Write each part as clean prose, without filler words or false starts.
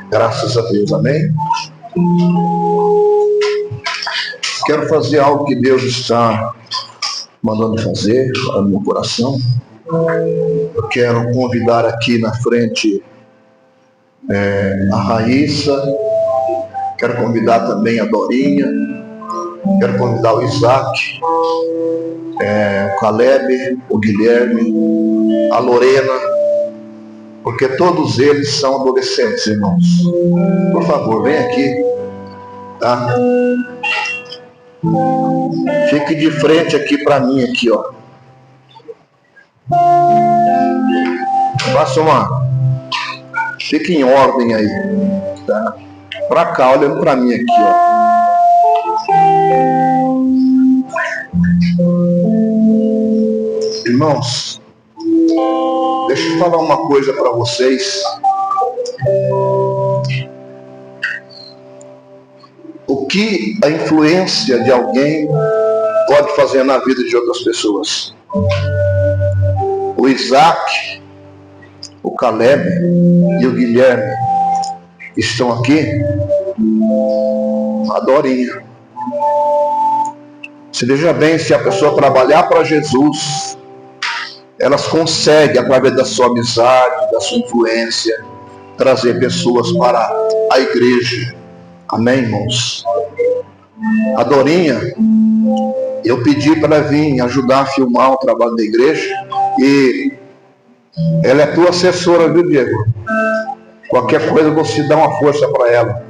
Graças a Deus, amém? Quero fazer algo que Deus está mandando fazer no meu coração. Eu quero convidar aqui na frente a Raíssa, quero convidar também a Dorinha, quero convidar o Isaac, o Caleb, o Guilherme, a Lorena, porque todos eles são adolescentes, irmãos. Por favor, vem aqui, tá? Fique de frente aqui para mim, aqui, ó. Faça fique em ordem aí, tá? Para cá, olhando para mim aqui, ó. Irmãos, deixa eu falar uma coisa para vocês. O que a influência de alguém pode fazer na vida de outras pessoas? O Isaac, o Caleb e o Guilherme estão aqui. A Dorinha. Se veja bem, se a pessoa trabalhar para Jesus, elas conseguem, através da sua amizade, da sua influência, trazer pessoas para a igreja. Amém, irmãos? A Dorinha, eu pedi para ela vir ajudar a filmar o trabalho da igreja, e ela é tua assessora, viu, Diego? Qualquer coisa você dá uma força para ela,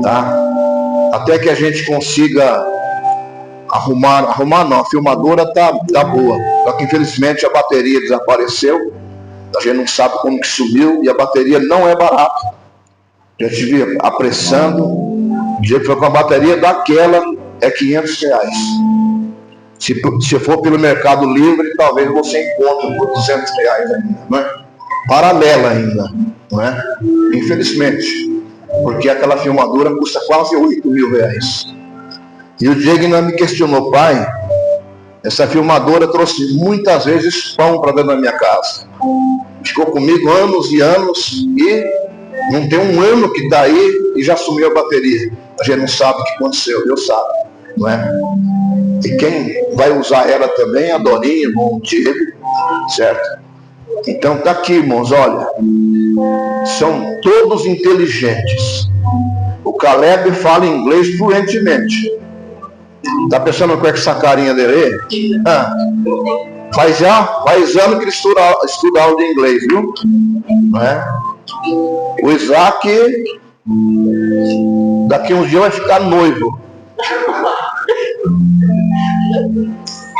tá? Até que a gente consiga arrumar não, a filmadora tá boa, só que infelizmente a bateria desapareceu, a gente não sabe como que sumiu, e a bateria não é barata. Já estive apressando, o dia que foi com a bateria daquela é R$500. Se for pelo Mercado Livre, talvez você encontre por R$200 ainda, não é? Paralela ainda, não é? Infelizmente, porque aquela filmadora custa quase R$8.000. E o Diego ainda me questionou: pai, essa filmadora trouxe muitas vezes pão para dentro da minha casa. Ficou comigo anos e anos, e não tem um ano que está aí e já sumiu a bateria. A gente não sabe o que aconteceu, Deus sabe, não é? E quem vai usar ela também é a Dorinha, o Diego, certo? Então tá aqui, irmãos, olha, são todos inteligentes. O Caleb fala inglês fluentemente. Tá pensando com essa carinha dele? Faz ano que ele estuda aula de inglês, viu? Não é? O Isaac, daqui uns dias vai ficar noivo.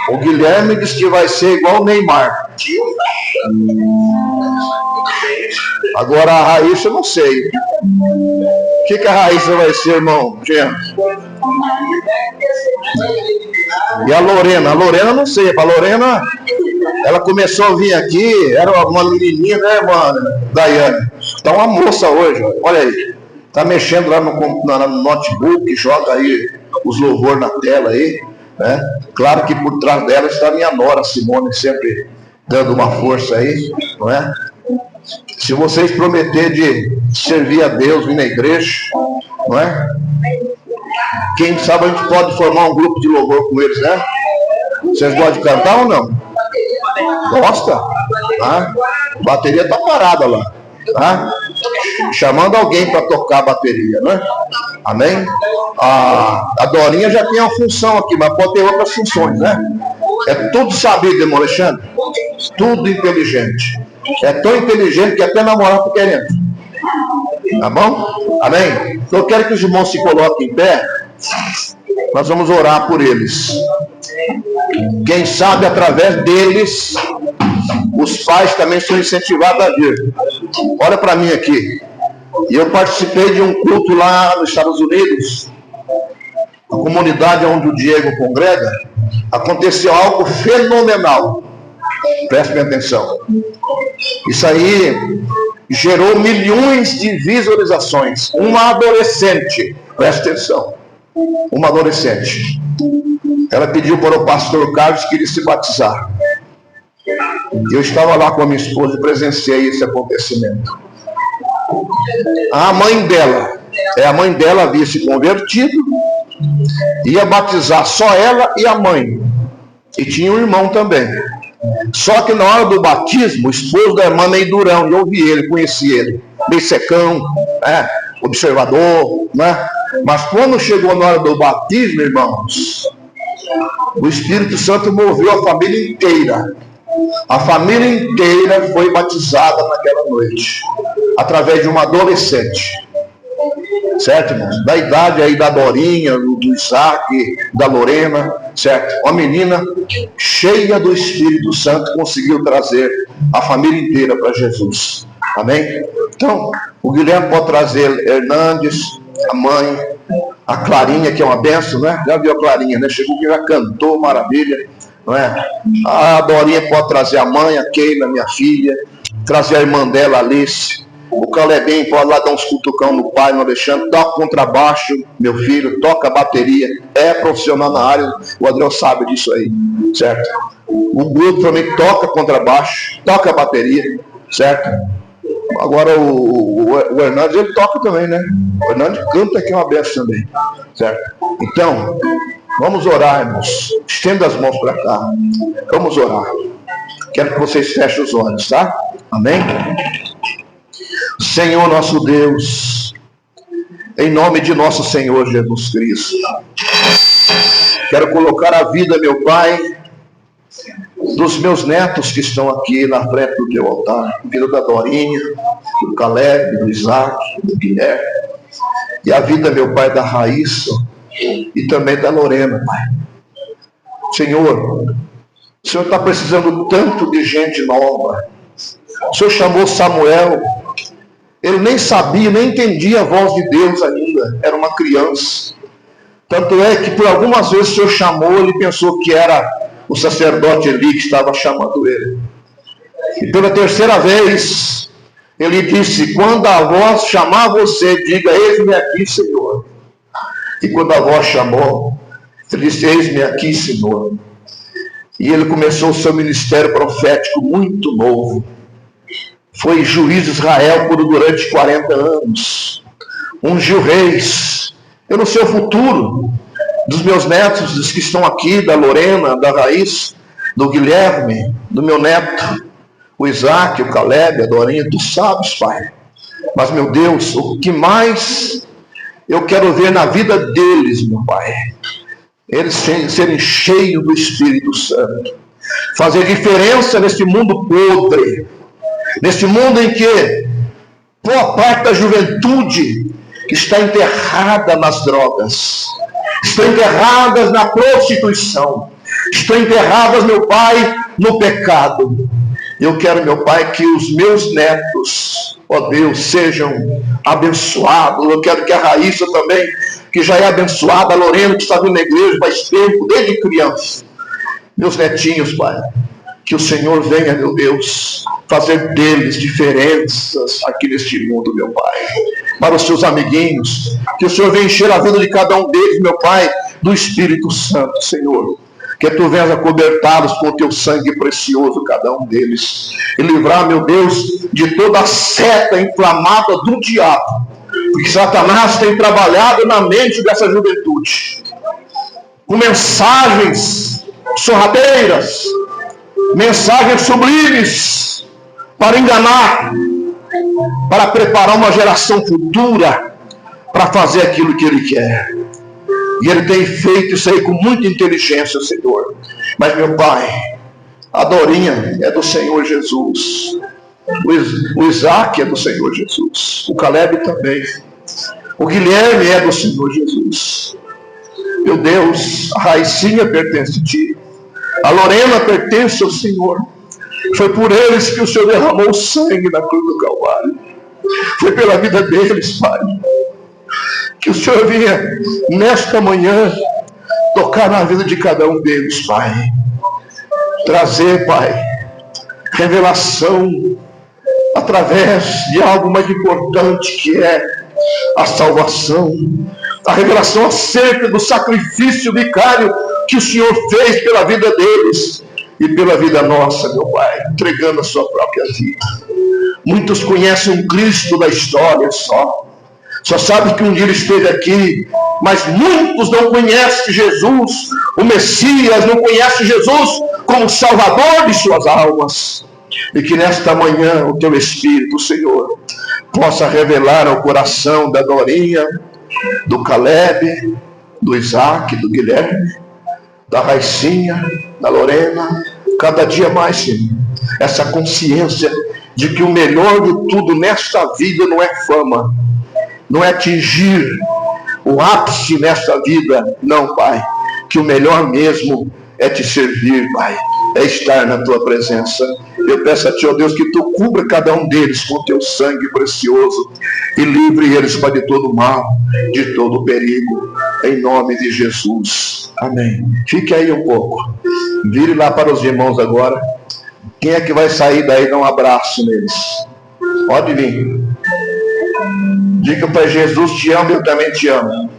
O Guilherme diz que vai ser igual o Neymar. Agora a Raíssa eu não sei. O que a Raíssa vai ser, irmão? E a Lorena? A Lorena não sei. A Lorena, ela começou a vir aqui, era uma menininha, né, mano? Daiane. Tá uma moça hoje, olha aí. Tá mexendo lá no notebook, joga aí os louvores na tela aí, né? Claro que por trás dela está a minha nora, Simone, sempre dando uma força aí, não é? Se vocês prometerem de servir a Deus, vir na igreja, não é? Quem sabe a gente pode formar um grupo de louvor com eles, né? Vocês gostam de cantar ou não? Gosta? A bateria tá parada lá, tá? Chamando alguém para tocar a bateria, né? Amém? A Dorinha já tem uma função aqui, mas pode ter outras funções, né? É tudo sabido, irmão Alexandre. Tudo inteligente. É tão inteligente que até namorar tá querendo. Tá bom? Amém? Então eu quero que os irmãos se coloquem em pé. Nós vamos orar por eles. Quem sabe através deles os pais também são incentivados a vir. Olha para mim aqui. E eu participei de um culto lá nos Estados Unidos, a comunidade onde o Diego congrega. Aconteceu algo fenomenal. Prestem atenção. Isso aí gerou milhões de visualizações. Uma adolescente, presta atenção, uma adolescente, ela pediu para o pastor Carlos que ele se batizar. Eu estava lá com a minha esposa e presenciei esse acontecimento. A mãe dela havia se convertido, ia batizar só ela e a mãe, e tinha um irmão também. Só que na hora do batismo, o esposo da irmã meio durão, eu vi ele, conheci ele, meio secão, né? Observador, né? Mas quando chegou na hora do batismo, irmãos, o Espírito Santo moveu a família inteira. A família inteira foi batizada naquela noite, através de uma adolescente. Certo, irmãos? Da idade aí da Dorinha, do Isaac, da Lorena, certo? Uma menina cheia do Espírito Santo conseguiu trazer a família inteira para Jesus. Amém? Então, o Guilherme pode trazer Hernandes, a mãe, a Clarinha, que é uma benção, né? Já viu a Clarinha, né? Chegou que já cantou, maravilha, não é? A Dorinha pode trazer a mãe, a Keila, minha filha, trazer a irmã dela, Alice. O Calebinho pode lá dar uns cutucão no pai, no Alexandre, toca contrabaixo, meu filho, toca bateria, é profissional na área, o Adriel sabe disso aí, certo? O Guto também toca contrabaixo, toca bateria, certo? Agora o Hernandes, ele toca também, né? O Hernandes canta, que é uma benção também, certo? Então, vamos orar, irmãos. Estenda as mãos para cá. Vamos orar. Quero que vocês fechem os olhos, tá? Amém? Senhor nosso Deus, em nome de nosso Senhor Jesus Cristo, quero colocar a vida, meu Pai, dos meus netos que estão aqui na frente do teu altar, a vida da Dorinha, do Caleb, do Isaac, do Guilherme, e a vida, meu Pai, da Raíssa e também da Lorena, Pai. Senhor, o Senhor está precisando tanto de gente nova. O Senhor chamou Samuel, ele nem sabia, nem entendia a voz de Deus ainda, era uma criança. Tanto é que por algumas vezes o Senhor chamou, ele pensou que era o sacerdote Eli que estava chamando ele. E pela terceira vez, ele disse: quando a voz chamar você, diga: eis-me aqui, Senhor. E quando a voz chamou, ele disse: eis-me aqui, Senhor. E ele começou o seu ministério profético muito novo. Foi juiz de Israel durante 40 anos. Ungiu reis. Eu não sei o futuro dos meus netos, dos que estão aqui, da Lorena, da Raiz, do Guilherme, do meu neto, o Isaac, o Caleb, a Dorinha. Tu sabes, Pai. Mas, meu Deus, o que mais eu quero ver na vida deles, meu Pai, eles serem cheios do Espírito Santo. Fazer diferença nesse mundo podre. Neste mundo em que boa parte da juventude está enterrada nas drogas, estão enterradas na prostituição, estão enterradas, meu Pai, no pecado. Eu quero, meu Pai, que os meus netos, ó Deus, sejam abençoados. Eu quero que a Raíssa também, que já é abençoada, a Lorena, que está vindo na igreja faz tempo, desde criança. Meus netinhos, Pai, que o Senhor venha, meu Deus, fazer deles diferenças aqui neste mundo, meu Pai. Para os seus amiguinhos, que o Senhor venha encher a vida de cada um deles, meu Pai, do Espírito Santo, Senhor. Que tu venhas acobertá-los com o teu sangue precioso, cada um deles. E livrar, meu Deus, de toda a seta inflamada do diabo. Porque Satanás tem trabalhado na mente dessa juventude. Com mensagens sorrateiras, mensagens sublimes, para enganar, para preparar uma geração futura, para fazer aquilo que ele quer. E ele tem feito isso aí com muita inteligência, Senhor. Mas, meu Pai, a Dorinha é do Senhor Jesus. O Isaac é do Senhor Jesus. O Caleb também. O Guilherme é do Senhor Jesus. Meu Deus, a Raicinha pertence a Ti. A Lorena pertence ao Senhor. Foi por eles que o Senhor derramou o sangue na cruz do Calvário. Foi pela vida deles, Pai. Que o Senhor venha nesta manhã tocar na vida de cada um deles, Pai. Trazer, Pai, revelação através de algo mais importante, que é a salvação. A revelação acerca do sacrifício vicário que o Senhor fez pela vida deles. e pela vida nossa, meu Pai, entregando a sua própria vida. Muitos conhecem um Cristo da história só sabem que um dia ele esteve aqui, mas muitos não conhecem Jesus, o Messias, não conhecem Jesus como Salvador de suas almas. E que nesta manhã o teu Espírito, Senhor, possa revelar ao coração da Dorinha, do Caleb, do Isaac, do Guilherme, da Raicinha, da Lorena, cada dia mais, Senhor, essa consciência de que o melhor de tudo nesta vida não é fama, não é atingir o ápice nesta vida, não, Pai, que o melhor mesmo é te servir, Pai, é estar na tua presença. Eu peço a ti, ó Deus, que tu cubra cada um deles com teu sangue precioso e livre eles, Pai, de todo mal, de todo perigo, em nome de Jesus. Amém. Fique aí um pouco. Vire lá para os irmãos agora. Quem é que vai sair daí? Dá um abraço neles. Pode vir. Diga para Jesus, te amo, eu também te amo.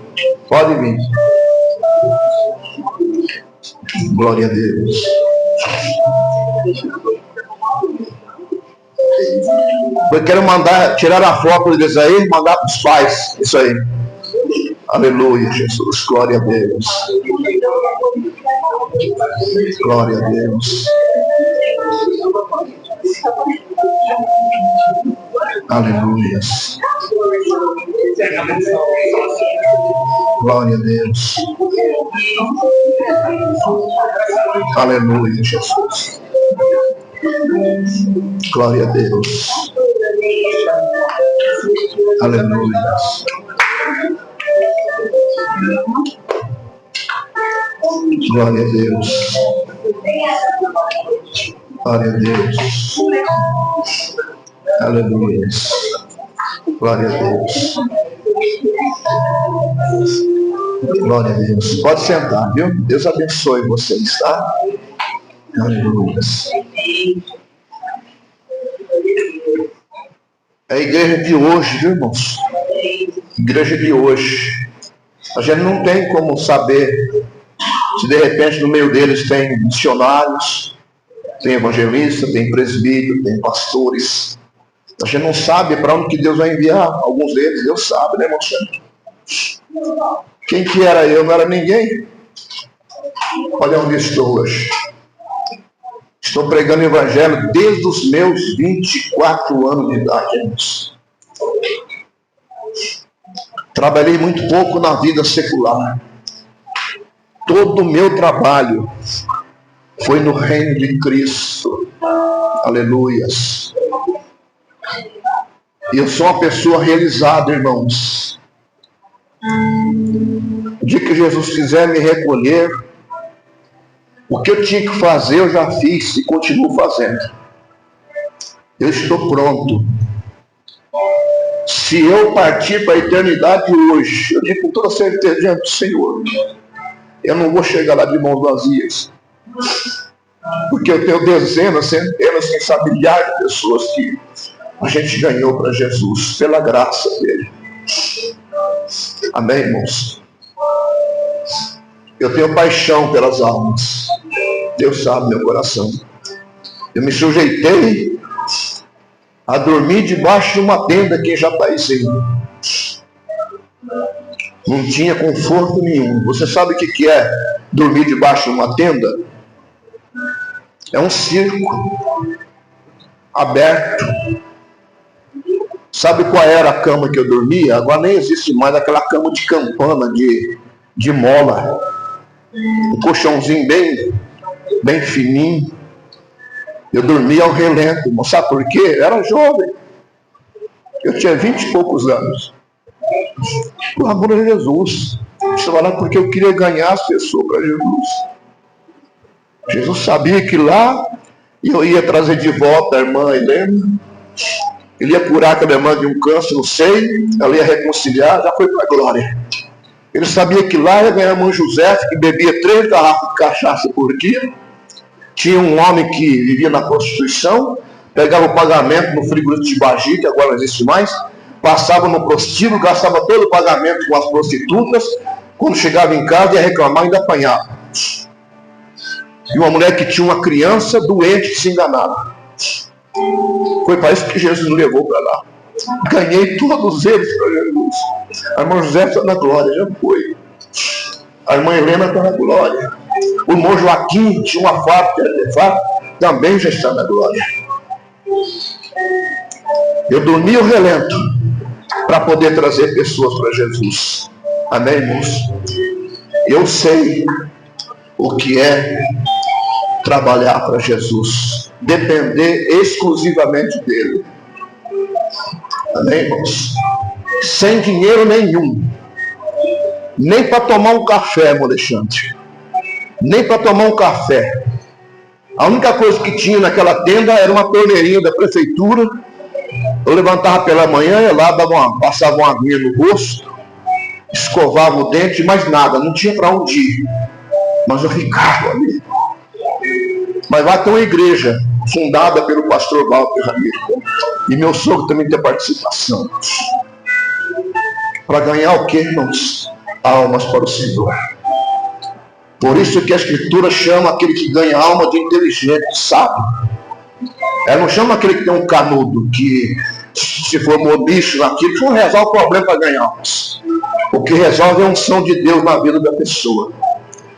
Pode vir. Glória a Deus. Eu quero tirar a foto deles aí, mandar para os pais. Isso aí. Aleluia, Jesus. Glória a Deus. Glória a Deus. Aleluia. Glória a Deus. Aleluia, Jesus. Glória a Deus. Aleluia. Glória a Deus. Glória a Deus. Aleluia. Glória a Deus. Glória a Deus. Pode sentar, viu? Deus abençoe vocês, tá? Aleluia. É a igreja de hoje, viu, irmãos? Igreja de hoje. A gente não tem como saber se de repente no meio deles tem missionários, tem evangelistas, tem presbíteros, tem pastores. A gente não sabe para onde que Deus vai enviar. Alguns deles, Deus sabe, né, irmão? Quem que era eu? Não era ninguém. Olha onde estou hoje. Estou pregando o evangelho desde os meus 24 anos de idade, irmãos. Trabalhei muito pouco na vida secular. Todo o meu trabalho foi no reino de Cristo. Aleluias. E eu sou uma pessoa realizada, irmãos. O dia que Jesus quiser me recolher, o que eu tinha que fazer eu já fiz e continuo fazendo. Eu estou pronto. Se eu partir para a eternidade hoje, eu digo com toda certeza diante do Senhor, eu não vou chegar lá de mãos vazias. Porque eu tenho dezenas, centenas, quem sabe milhares de pessoas que a gente ganhou para Jesus, pela graça dele. Amém, irmãos? Eu tenho paixão pelas almas. Deus sabe meu coração. Eu me sujeitei a dormir debaixo de uma tenda aqui em Jataizinho. Não tinha conforto nenhum. Você sabe o que é dormir debaixo de uma tenda? É um circo aberto. Sabe qual era a cama que eu dormia? Agora nem existe mais aquela cama de campana, de mola. Um colchãozinho bem fininho. Eu dormia ao relento. Sabe por quê? Eu era jovem. Eu tinha 20 e poucos anos. Pelo amor de Jesus. Estava lá porque eu queria ganhar as pessoas para Jesus. Jesus sabia que lá eu ia trazer de volta a irmã Helena. Ele ia curar aquela irmã de um câncer no seio. Ela ia reconciliar. Já foi para a glória. Ele sabia que lá ia ganhar a irmã José, que bebia 3 garrafas de cachaça por dia. Tinha um homem que vivia na prostituição, pegava o pagamento no frigorífico de Bagi, que agora não existe mais, passava no prostíbulo, gastava todo o pagamento com as prostitutas, quando chegava em casa ia reclamar e ainda apanhava. E uma mulher que tinha uma criança doente, desenganada. Foi para isso que Jesus me levou para lá. Ganhei todos eles para Jesus. A irmã José está na glória, já foi. A irmã Helena está na glória. O irmão Joaquim tinha uma fábrica de artefato, também já está na glória. Eu dormi o relento para poder trazer pessoas para Jesus. Amém, irmãos? Eu sei o que é trabalhar para Jesus, depender exclusivamente dele. Amém, irmãos? Sem dinheiro nenhum, nem para tomar um café, irmão Alexandre, nem para tomar um café. A única coisa que tinha naquela tenda era uma torneirinha da prefeitura. Eu levantava pela manhã, ia lá, passava uma aguinha no rosto, escovava o dente, mais nada, não tinha para onde ir. Mas eu ficava ali. Mas lá tem uma igreja fundada pelo pastor Walter Ramiro. E meu sogro também tem participação. Para ganhar o que, irmãos? Almas para o Senhor. Por isso que a Escritura chama aquele que ganha alma de inteligente, sábio. Ela não chama aquele que tem um canudo, que se for modicho naquilo, que não resolve o problema para ganhar almas. O que resolve é a unção de Deus na vida da pessoa.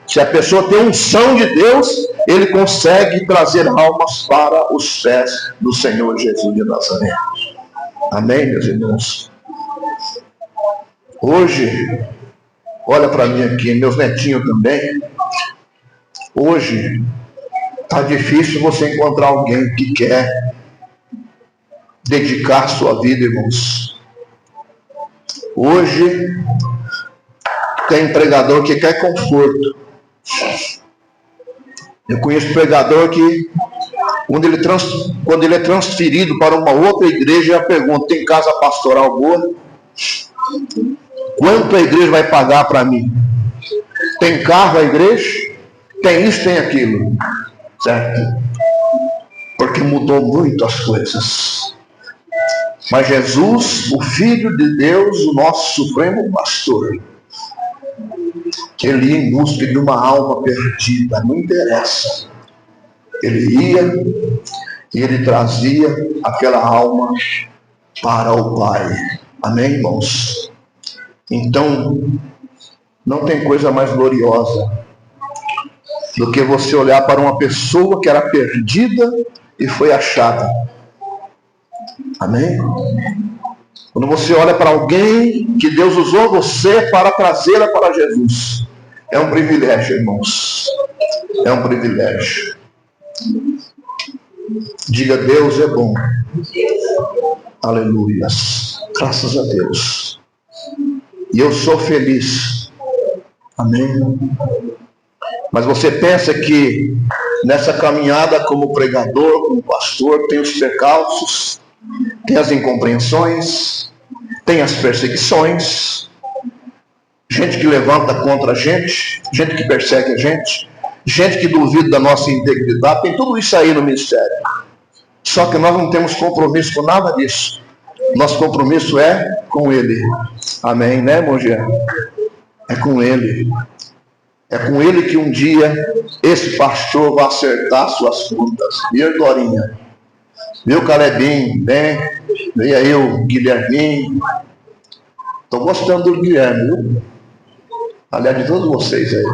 Se a pessoa tem unção de Deus, ele consegue trazer almas para os pés do Senhor Jesus de Nazaré. Amém, meus irmãos? Hoje, olha para mim aqui, meus netinhos também. Hoje, está difícil você encontrar alguém que quer dedicar sua vida, irmãos. Hoje, tem pregador que quer conforto. Eu conheço pregador que, quando ele é transferido para uma outra igreja, já pergunta: tem casa pastoral boa? Quanto a igreja vai pagar para mim? Tem carro a igreja? Tem isso, tem aquilo. Certo? Porque mudou muito as coisas. Mas Jesus, o Filho de Deus, o nosso Supremo Pastor, ele ia em busca de uma alma perdida, não interessa. Ele ia e ele trazia aquela alma para o Pai. Amém, irmãos? Então, não tem coisa mais gloriosa do que você olhar para uma pessoa que era perdida e foi achada. Amém? Quando você olha para alguém que Deus usou você para trazê-la para Jesus, é um privilégio, irmãos. É um privilégio. Diga: Deus é bom. Aleluias. Graças a Deus. E eu sou feliz. Amém? Mas você pensa que nessa caminhada como pregador, como pastor, tem os percalços, tem as incompreensões, tem as perseguições, gente que levanta contra a gente que persegue a gente que duvida da nossa integridade, tem tudo isso aí no ministério. Só que nós não temos compromisso com nada disso. Nosso compromisso é com Ele. Amém, né, irmão Jean? É com Ele. É com Ele que um dia esse pastor vai acertar suas contas. Viu, Glorinha? Viu, Calebinho? Vem aí o Guilherminho. Estou gostando do Guilherme, viu? Aliás, de todos vocês aí.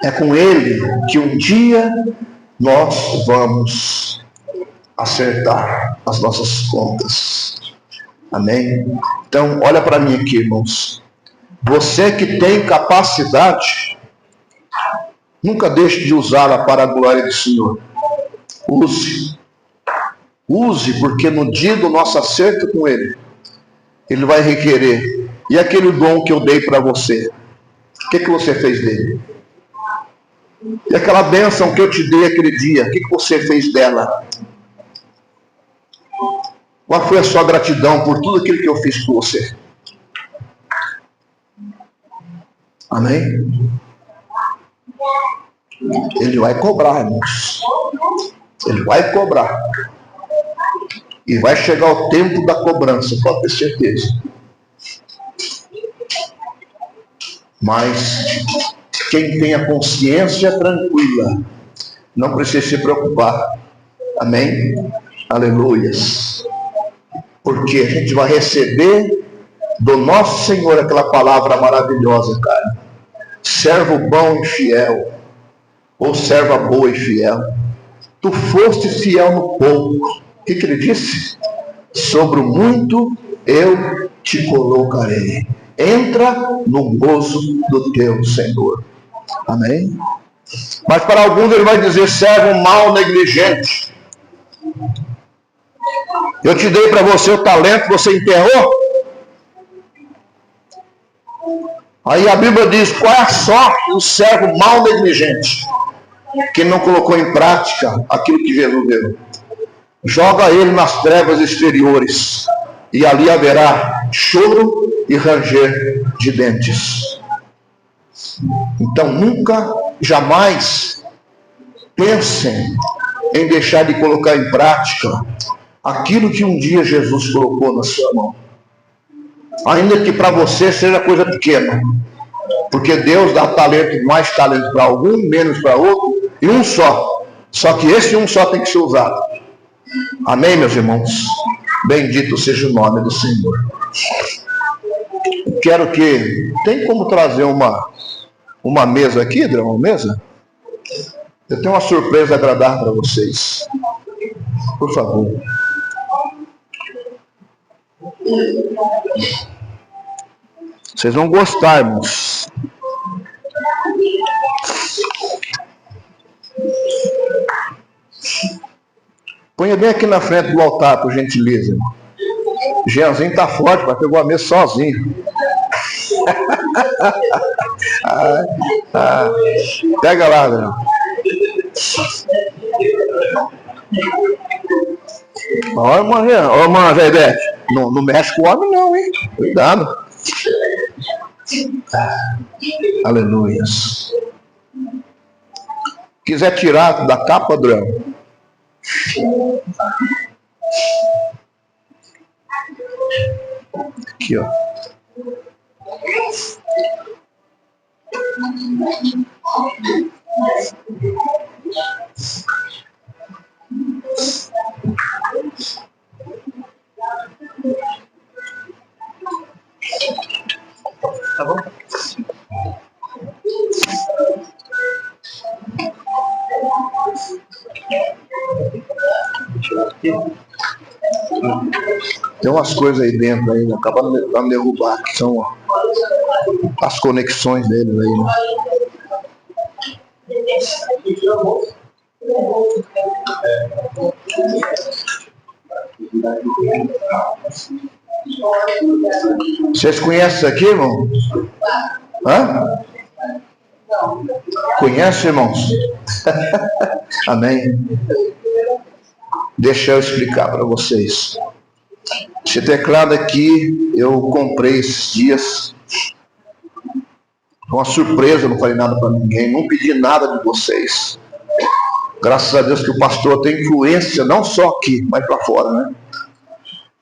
É com Ele que um dia nós vamos acertar as nossas contas. Amém? Então, olha para mim aqui, irmãos. Você que tem capacidade, nunca deixe de usá-la para a glória do Senhor. Use. Use, porque no dia do nosso acerto com Ele, Ele vai requerer: e aquele dom que eu dei para você, o que você fez dele? E aquela bênção que eu te dei aquele dia, o que você fez dela? Qual foi a sua gratidão por tudo aquilo que eu fiz por você? Amém? Ele vai cobrar, irmãos. Ele vai cobrar. E vai chegar o tempo da cobrança, pode ter certeza. Mas quem tem a consciência tranquila não precisa se preocupar. Amém? Aleluias. Porque a gente vai receber do nosso Senhor aquela palavra maravilhosa, cara. Servo bom e fiel, ou serva boa e fiel. Tu foste fiel no pouco. O que ele disse? Sobre o muito eu te colocarei. Entra no gozo do teu Senhor. Amém? Mas para alguns ele vai dizer: servo mau, negligente. Eu te dei para você o talento, você enterrou? Aí a Bíblia diz: qual é a sorte do servo mau, negligente, que não colocou em prática aquilo que Jesus deu? Joga ele nas trevas exteriores, e ali haverá choro e ranger de dentes. Então nunca, jamais pensem em deixar de colocar em prática aquilo que um dia Jesus colocou na sua mão. Ainda que para você seja coisa pequena. Porque Deus dá talento, mais talento para algum, menos para outro, e um só. Só que esse um só tem que ser usado. Amém, meus irmãos? Bendito seja o nome do Senhor. Quero que... Tem como trazer uma mesa aqui, André? Uma mesa? Eu tenho uma surpresa a agradar para vocês. Por favor. Vocês vão gostar, irmãos. Ponha bem aqui na frente do altar, por gentileza. Jeanzinho tá forte, mas pegou a mesa sozinho. Pega lá, Adriano. Ó, irmã Jairete, não mexe com o homem não, hein? Cuidado. Aleluias. Quiser tirar da capa, Adriano. Aqui, ó. Tá bom? Tem umas coisas aí dentro aí, acaba de derrubar, que são as conexões dele aí, né? Vocês conhecem isso aqui, irmão? Hã? Conhece, irmãos? Amém? Deixa eu explicar para vocês. Esse teclado aqui eu comprei esses dias. Foi uma surpresa, não falei nada para ninguém, não pedi nada de vocês. Graças a Deus que o pastor tem influência, não só aqui, mas para fora, né?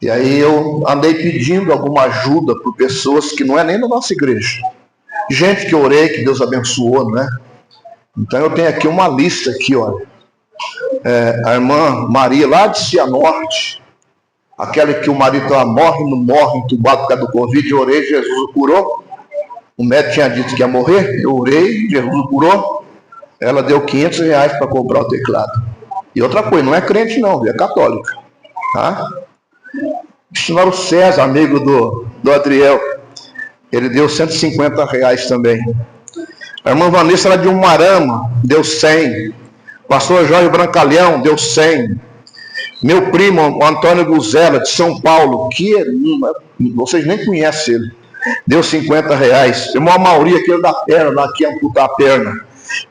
E aí eu andei pedindo alguma ajuda por pessoas que não é nem da nossa igreja. Gente que eu orei, que Deus abençoou, né? Então eu tenho aqui uma lista aqui, olha. A irmã Maria, lá de Cianorte, aquela que o marido morre, não morre, entubado por causa do Covid, eu orei, Jesus o curou. O médico tinha dito que ia morrer, eu orei, Jesus o curou. Ela deu R$500 para comprar o teclado. E outra coisa, não é crente não, é católica. Tá? Missionário César, amigo do Adriel, ele deu R$150 também. A irmã Vanessa era de Umarama, deu 100. Pastor Jorge Brancalhão deu 100. Meu primo, o Antônio Guzela, de São Paulo, que vocês nem conhecem ele, deu R$50. Irmão Mauri, aquele da perna, aqui amputar a perna,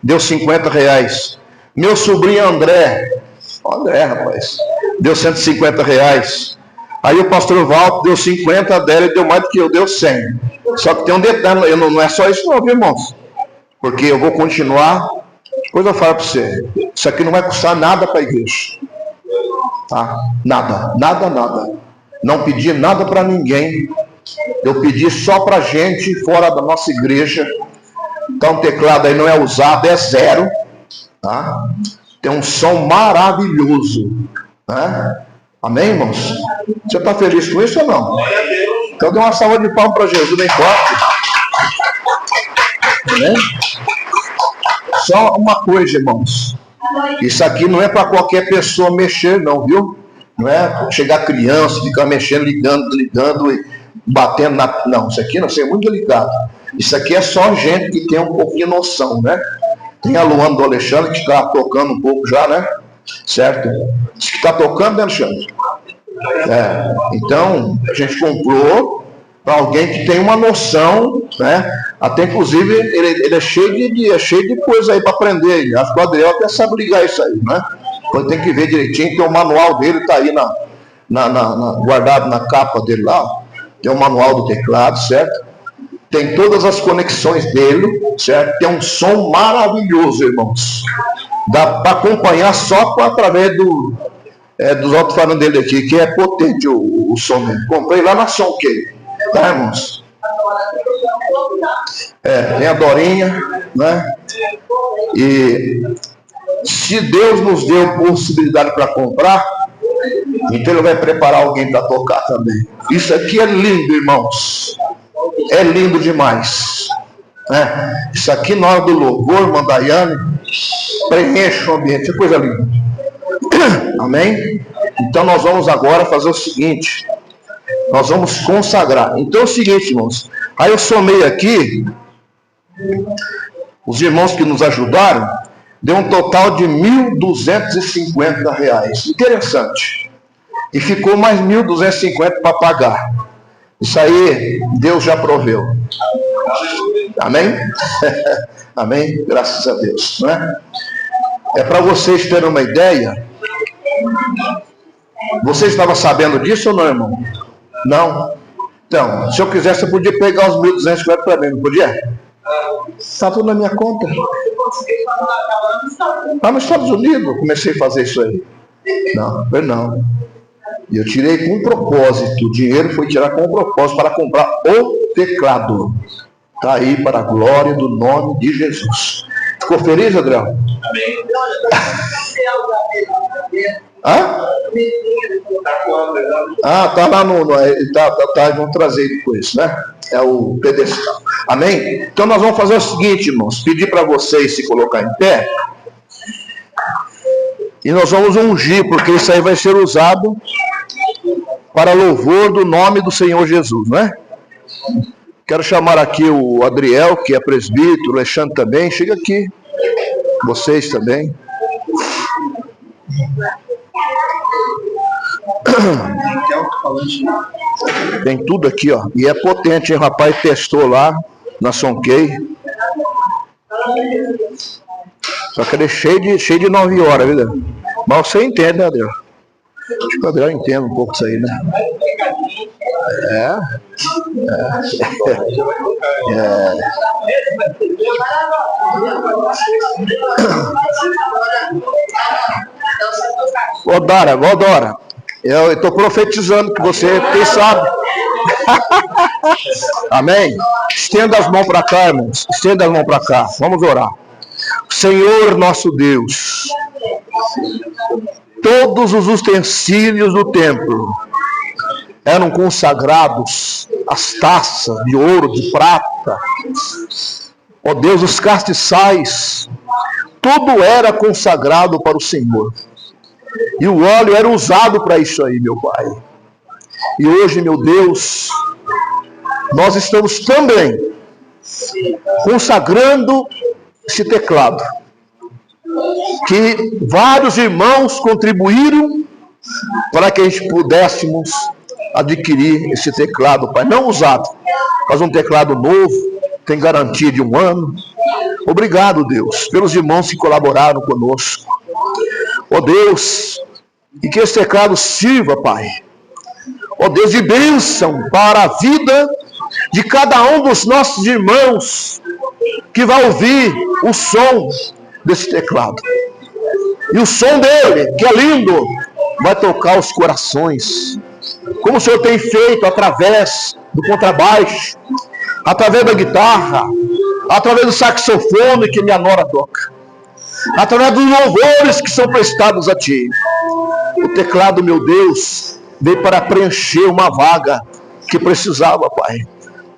deu R$50. Meu sobrinho André, rapaz, deu R$150. Aí o pastor Walter deu 50 dela e deu mais do que eu, deu 100. Só que tem um detalhe, não é só isso não, viu, irmãos? Porque eu vou continuar. Depois eu falo para você, isso aqui não vai custar nada para a igreja. Tá? Nada. Não pedi nada para ninguém. Eu pedi só para gente fora da nossa igreja, Então o teclado aí não é usado, é zero. Tá? Tem um som maravilhoso. Né? Amém, irmãos? Você está feliz com isso ou não? Então dê uma salva de palmas para Jesus, bem forte. Amém? Só uma coisa, irmãos. Isso aqui não é para qualquer pessoa mexer, não, viu? Não é chegar criança, ficar mexendo, ligando e batendo na... Não, isso aqui não, isso é muito delicado. Isso aqui é só gente que tem um pouquinho de noção, né? Tem a Luana do Alexandre que está tocando um pouco já, né? Certo? Diz que está tocando, né, Alexandre? Então, a gente comprou para alguém que tem uma noção, né? Até inclusive ele é cheio de coisa aí para aprender. Acho que o Adriel até sabe ligar isso aí, né? Então tem que ver direitinho, tem o manual dele, está aí guardado na capa dele lá. Tem o manual do teclado, certo? Tem todas as conexões dele, certo? Tem um som maravilhoso, irmãos. Dá para acompanhar só através dos alto-falantes dele aqui, que é potente o som dele. Comprei lá na Sonkey. Tá, irmãos? Tem a Dorinha, né? E se Deus nos deu possibilidade para comprar, então Ele vai preparar alguém para tocar também. Isso aqui é lindo, irmãos. É lindo demais. Né? Isso aqui na hora do louvor, irmã Daiane, preenche o ambiente. É coisa linda. Amém? Então nós vamos agora fazer o seguinte. Nós vamos consagrar. Então é o seguinte, irmãos. Aí eu somei aqui os irmãos que nos ajudaram, deu um total de R$ 1.250. Interessante. E ficou mais 1.250 para pagar. Isso aí Deus já proveu. Amém? Amém? Graças a Deus. Né? É para vocês terem uma ideia. Você estava sabendo disso ou não, irmão? Não? Então, se eu quisesse, eu podia pegar os 1.250 para mim, não podia? Está tudo na minha conta. Lá nos Estados Unidos eu comecei a fazer isso aí. Não. E eu tirei com um propósito. O dinheiro foi tirar com um propósito para comprar o teclado. Está aí para a glória do nome de Jesus. Ficou feliz, Adriano? Amém. Hã? Tá lá vamos trazer depois, né? É o pedestal. Amém? Então nós vamos fazer o seguinte, irmãos. Pedir para vocês se colocar em pé. E nós vamos ungir, porque isso aí vai ser usado para louvor do nome do Senhor Jesus, né? Quero chamar aqui o Adriel, que é presbítero, o Alexandre também. Chega aqui. Vocês também. Tem tudo aqui, ó. E é potente, hein? O rapaz testou lá na Sonkey. Só que ele é cheio de 9 horas, viu? Mas você entende, né, Adriel? Acho que o Adriel entende um pouco disso aí, né? Ô Dora, eu estou profetizando que você, quem sabe? Amém? Estenda as mãos para cá, irmãos. Estenda as mãos para cá. Vamos orar. Senhor nosso Deus, todos os utensílios do templo eram consagrados, as taças de ouro, de prata, ó Deus, os castiçais, tudo era consagrado para o Senhor. E o óleo era usado para isso aí, meu Pai. E hoje, meu Deus, nós estamos também consagrando esse teclado. Que vários irmãos contribuíram para que a gente pudéssemos adquirir esse teclado, Pai. Não usado, mas um teclado novo, tem garantia de 1 ano. Obrigado, Deus, pelos irmãos que colaboraram conosco. Ó Deus, e que esse teclado sirva, Pai, ó Deus, de bênção para a vida de cada um dos nossos irmãos que vai ouvir o som desse teclado. E o som dele, que é lindo, vai tocar os corações, como o Senhor tem feito através do contrabaixo, através da guitarra, através do saxofone que minha nora toca, através dos louvores que são prestados a Ti. O teclado, meu Deus, veio para preencher uma vaga que precisava, Pai.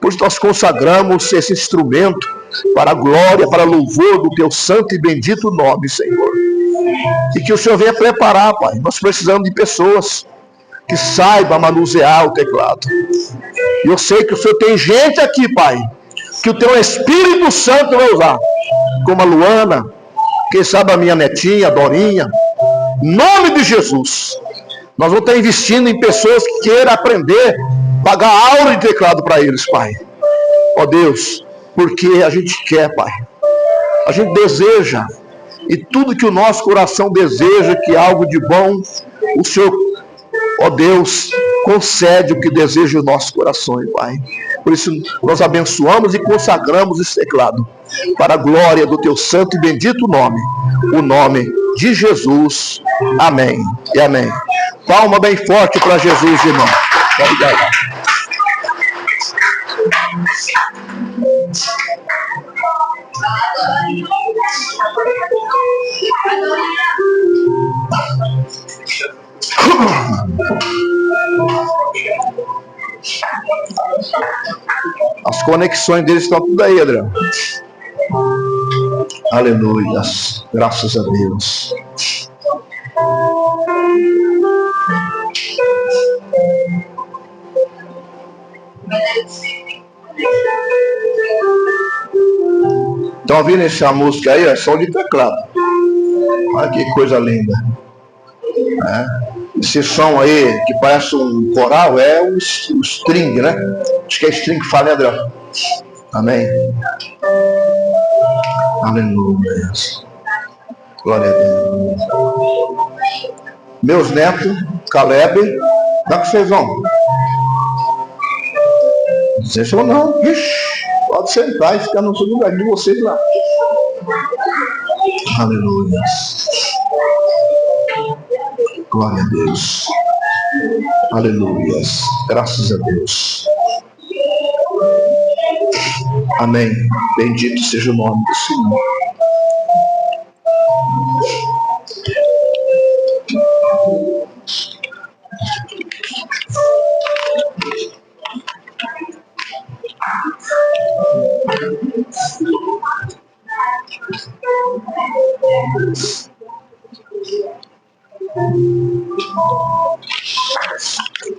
Por isso nós consagramos esse instrumento para a glória, para louvor do Teu santo e bendito nome, Senhor. E que o Senhor venha preparar, Pai. Nós precisamos de pessoas que saibam manusear o teclado. E eu sei que o Senhor tem gente aqui, Pai, que o Teu Espírito Santo vai usar, como a Luana, quem sabe a minha netinha, a Dorinha. Em nome de Jesus, nós vamos estar investindo em pessoas que queiram aprender, pagar aula de teclado para eles, Pai. Ó Deus, porque a gente quer, Pai. A gente deseja, e tudo que o nosso coração deseja, que algo de bom, o Senhor, ó Deus, concede o que deseja o nosso coração, Pai. Por isso nós abençoamos e consagramos esse teclado para a glória do Teu santo e bendito nome, o nome de Jesus. Amém e amém. Palma bem forte para Jesus, irmão. Obrigado. As conexões deles estão tudo aí, Adriano. Aleluia. Graças a Deus. Estão ouvindo essa música aí? É som de teclado. Olha que coisa linda. Esse som aí, que parece um coral, é o string, né? Acho que é string que fala, né, Adriano? Amém. Aleluia. Glória a Deus. Meus netos, Caleb, onde é que vocês vão? Vocês vão não. Ixi, pode sentar e ficar no seu lugar de vocês lá. Aleluia. Glória a Deus. Aleluia. Graças a Deus. Amém. Bendito seja o nome do Senhor.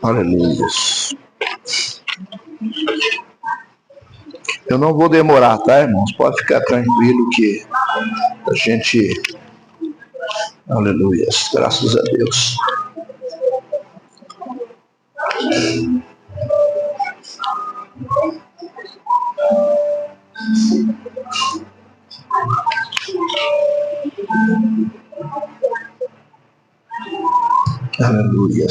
Aleluia. Eu não vou demorar, tá, irmãos? Pode ficar tranquilo que a gente... Aleluia. Graças a Deus. Aleluia.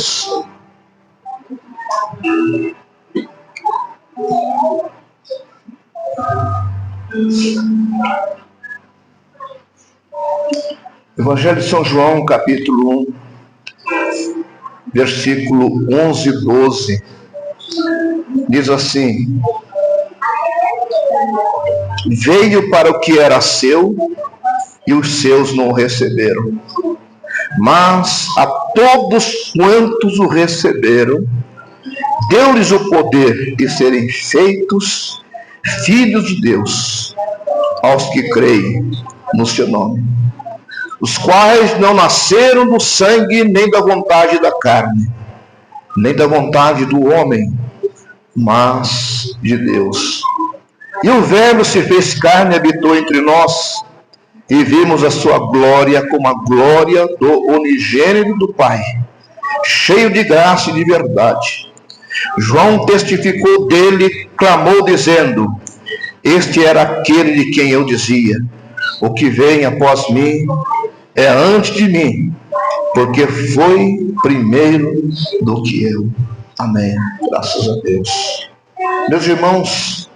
Evangelho de São João, capítulo 1, versículo 11 e 12, diz assim: veio para o que era seu, e os seus não o receberam. Mas a todos quantos o receberam, deu-lhes o poder de serem feitos filhos de Deus, aos que creem no seu nome, os quais não nasceram do sangue, nem da vontade da carne, nem da vontade do homem, mas de Deus. E o Verbo se fez carne e habitou entre nós, e vimos a sua glória como a glória do unigênito do Pai, cheio de graça e de verdade. João testificou dele, clamou dizendo: este era aquele de quem eu dizia: o que vem após mim é antes de mim, porque foi primeiro do que eu. Amém. Graças a Deus. Meus irmãos,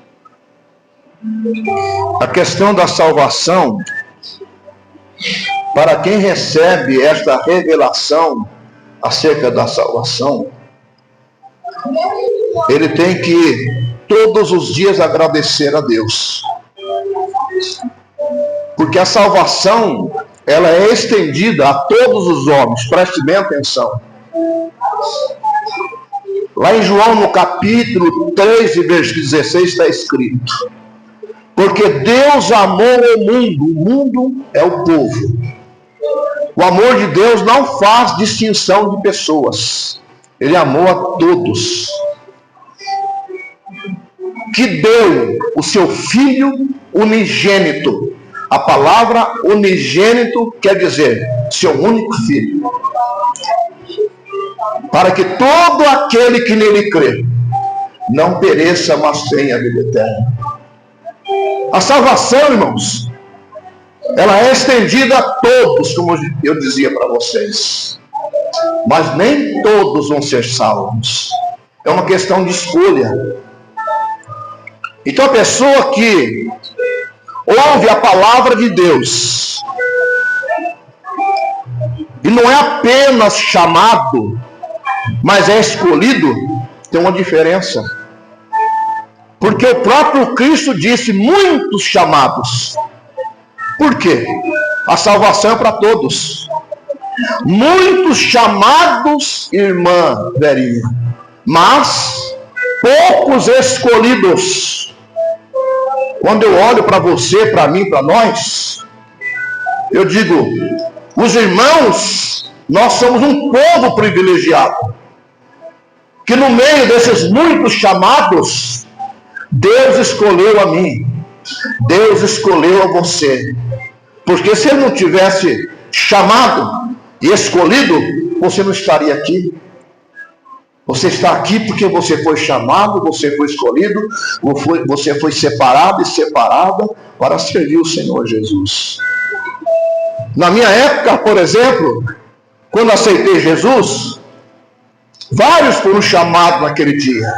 a questão da salvação, para quem recebe esta revelação acerca da salvação, ele tem que todos os dias agradecer a Deus. Porque a salvação, ela é estendida a todos os homens. Preste bem atenção. Lá em João, no capítulo 3, verso 16, está escrito: porque Deus amou o mundo é o povo. O amor de Deus não faz distinção de pessoas. Ele amou a todos. Que deu o seu Filho unigênito. A palavra unigênito quer dizer seu único filho. Para que todo aquele que nele crê não pereça, mas tenha a vida eterna. A salvação, irmãos, ela é estendida a todos, como eu dizia para vocês. Mas nem todos vão ser salvos. É uma questão de escolha. Então a pessoa que ouve a palavra de Deus e não é apenas chamado, mas é escolhido, tem uma diferença. Porque o próprio Cristo disse: muitos chamados. Por quê? A salvação é para todos. Muitos chamados, irmã Verinha, mas poucos escolhidos. Quando eu olho para você, para mim, para nós, eu digo: os irmãos, nós somos um povo privilegiado, que no meio desses muitos chamados, Deus escolheu a mim, Deus escolheu a você. Porque se Ele não tivesse chamado e escolhido, você não estaria aqui. Você está aqui porque você foi chamado, você foi escolhido, você foi separado e separada para servir o Senhor Jesus. Na minha época, por exemplo, quando aceitei Jesus, vários foram chamados naquele dia.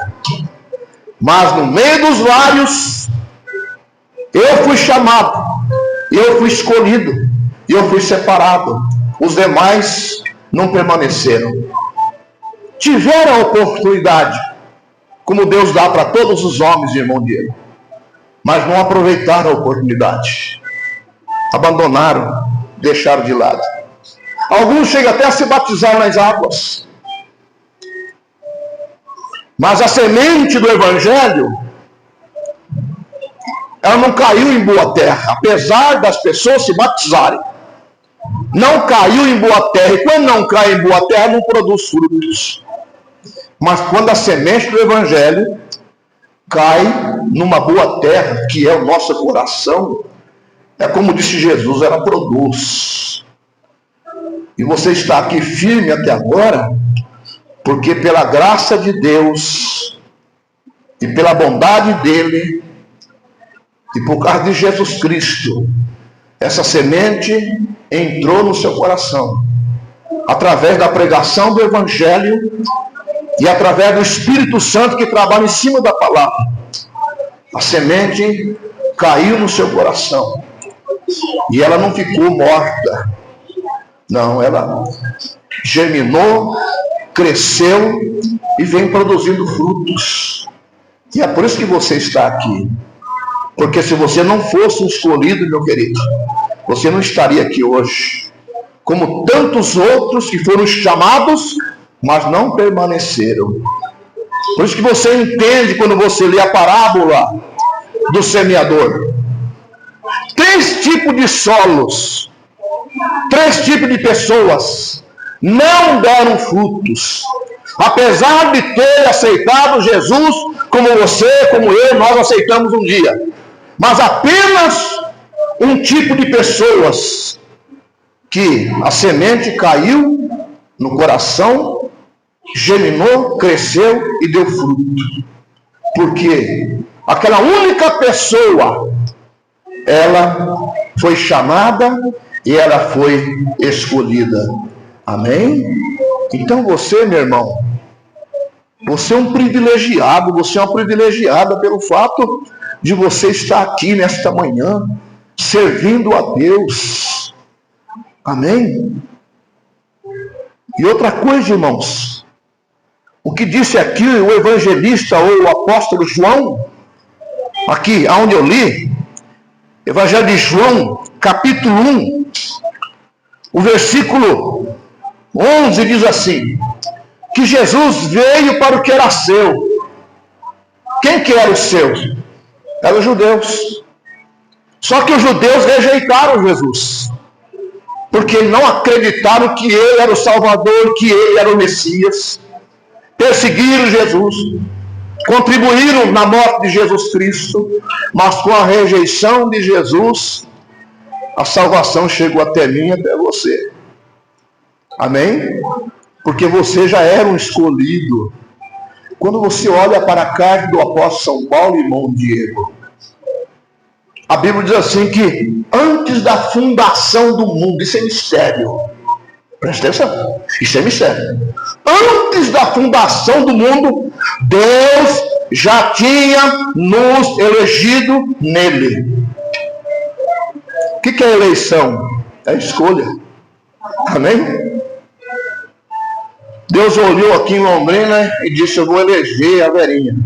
Mas no meio dos vários, eu fui chamado, eu fui escolhido, eu fui separado. Os demais não permaneceram. Tiveram a oportunidade, como Deus dá para todos os homens, irmão dele, mas não aproveitaram a oportunidade. Abandonaram, deixaram de lado. Alguns chegam até a se batizar nas águas. Mas a semente do Evangelho, ela não caiu em boa terra, apesar das pessoas se batizarem. Não caiu em boa terra, e quando não cai em boa terra, não produz frutos. Mas quando a semente do Evangelho cai numa boa terra, que é o nosso coração, é como disse Jesus, ela produz. E você está aqui firme até agora, porque pela graça de Deus e pela bondade dele e por causa de Jesus Cristo, essa semente entrou no seu coração através da pregação do Evangelho e através do Espírito Santo que trabalha em cima da palavra. A semente caiu no seu coração e ela não ficou morta. Não, ela germinou, cresceu e vem produzindo frutos. E é por isso que você está aqui. Porque se você não fosse escolhido, meu querido, você não estaria aqui hoje. Como tantos outros que foram chamados, mas não permaneceram. Por isso que você entende quando você lê a parábola do semeador. 3 tipos de solos, 3 tipos de pessoas não deram frutos. Apesar de ter aceitado Jesus, como você, como eu, nós aceitamos um dia. Mas apenas um tipo de pessoas que a semente caiu no coração, germinou, cresceu e deu fruto. Porque aquela única pessoa, ela foi chamada e ela foi escolhida. Amém? Então você, meu irmão, você é um privilegiado, você é uma privilegiada pelo fato de você estar aqui nesta manhã, servindo a Deus. Amém? E outra coisa, irmãos, o que disse aqui o evangelista ou o apóstolo João, aqui onde eu li, Evangelho de João, capítulo 1, o versículo 11 diz assim, que Jesus veio para o que era seu. Quem que era os seus? Eram os judeus. Só que os judeus rejeitaram Jesus, porque não acreditaram que ele era o Salvador, que ele era o Messias. Perseguiram Jesus, contribuíram na morte de Jesus Cristo, mas com a rejeição de Jesus, a salvação chegou até mim e até você. Amém? Porque você já era um escolhido. Quando você olha para a carta do apóstolo São Paulo, irmão Diego, a Bíblia diz assim que antes da fundação do mundo, isso é mistério. Presta atenção, isso é mistério. Antes da fundação do mundo, Deus já tinha nos elegido nele. O que é eleição? É escolha. Amém? Deus olhou aqui em Londrina e disse, eu vou eleger a Verinha.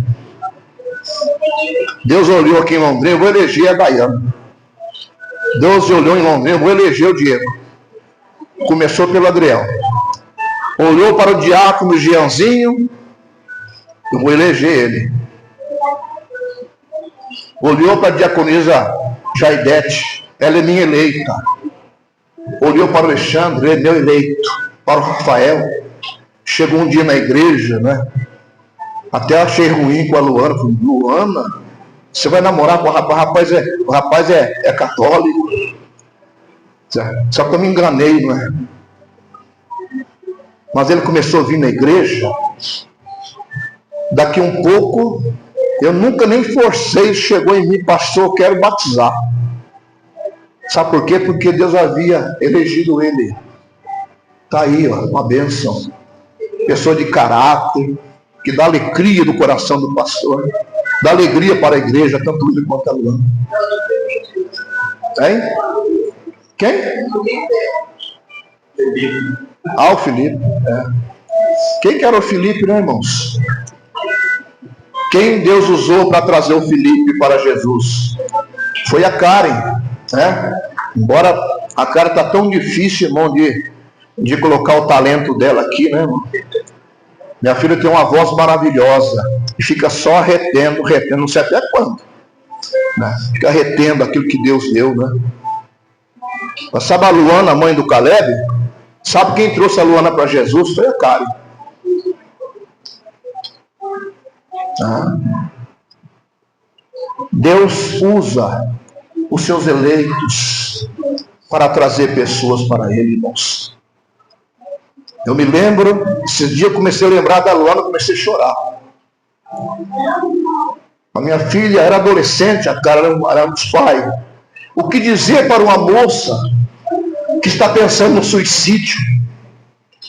Deus olhou aqui em Londrina, eu vou eleger a Daiane. Deus olhou em Londrina, eu vou eleger o Diego. Começou pelo Adriel. Olhou para o diácono Jeanzinho, eu vou eleger ele. Olhou para a diaconisa Jaidete, ela é minha eleita. Olhou para o Alexandre, ele é meu eleito. Para o Rafael, chegou um dia na igreja, né? Até achei ruim com a Luana. Falei, Luana, você vai namorar com o rapaz? O rapaz é católico. Só que eu me enganei, não é? Mas ele começou a vir na igreja. Daqui um pouco, eu nunca nem forcei, chegou em mim, pastor, eu quero batizar. Sabe por quê? Porque Deus havia elegido ele. Está aí, ó, uma bênção. Pessoa de caráter, que dá alegria do coração do pastor, dá alegria para a igreja, tanto ele quanto a Luana. Hein? Quem? Ah, o Felipe. É. Quem que era o Felipe, né, irmãos? Quem Deus usou para trazer o Felipe para Jesus? Foi a Karen, né? Embora a Karen está tão difícil, irmão, de colocar o talento dela aqui, né, irmão? Minha filha tem uma voz maravilhosa e fica só retendo, não sei até quando, né? Fica retendo aquilo que Deus deu, né? Mas sabe a Luana, a mãe do Caleb? Sabe quem trouxe a Luana para Jesus? Foi a Karen. Deus usa os seus eleitos para trazer pessoas para Ele, irmãos. Eu me lembro, esses dias eu comecei a lembrar da Luana, comecei a chorar. A minha filha era adolescente, a cara era dos pais. O que dizer para uma moça que está pensando no suicídio?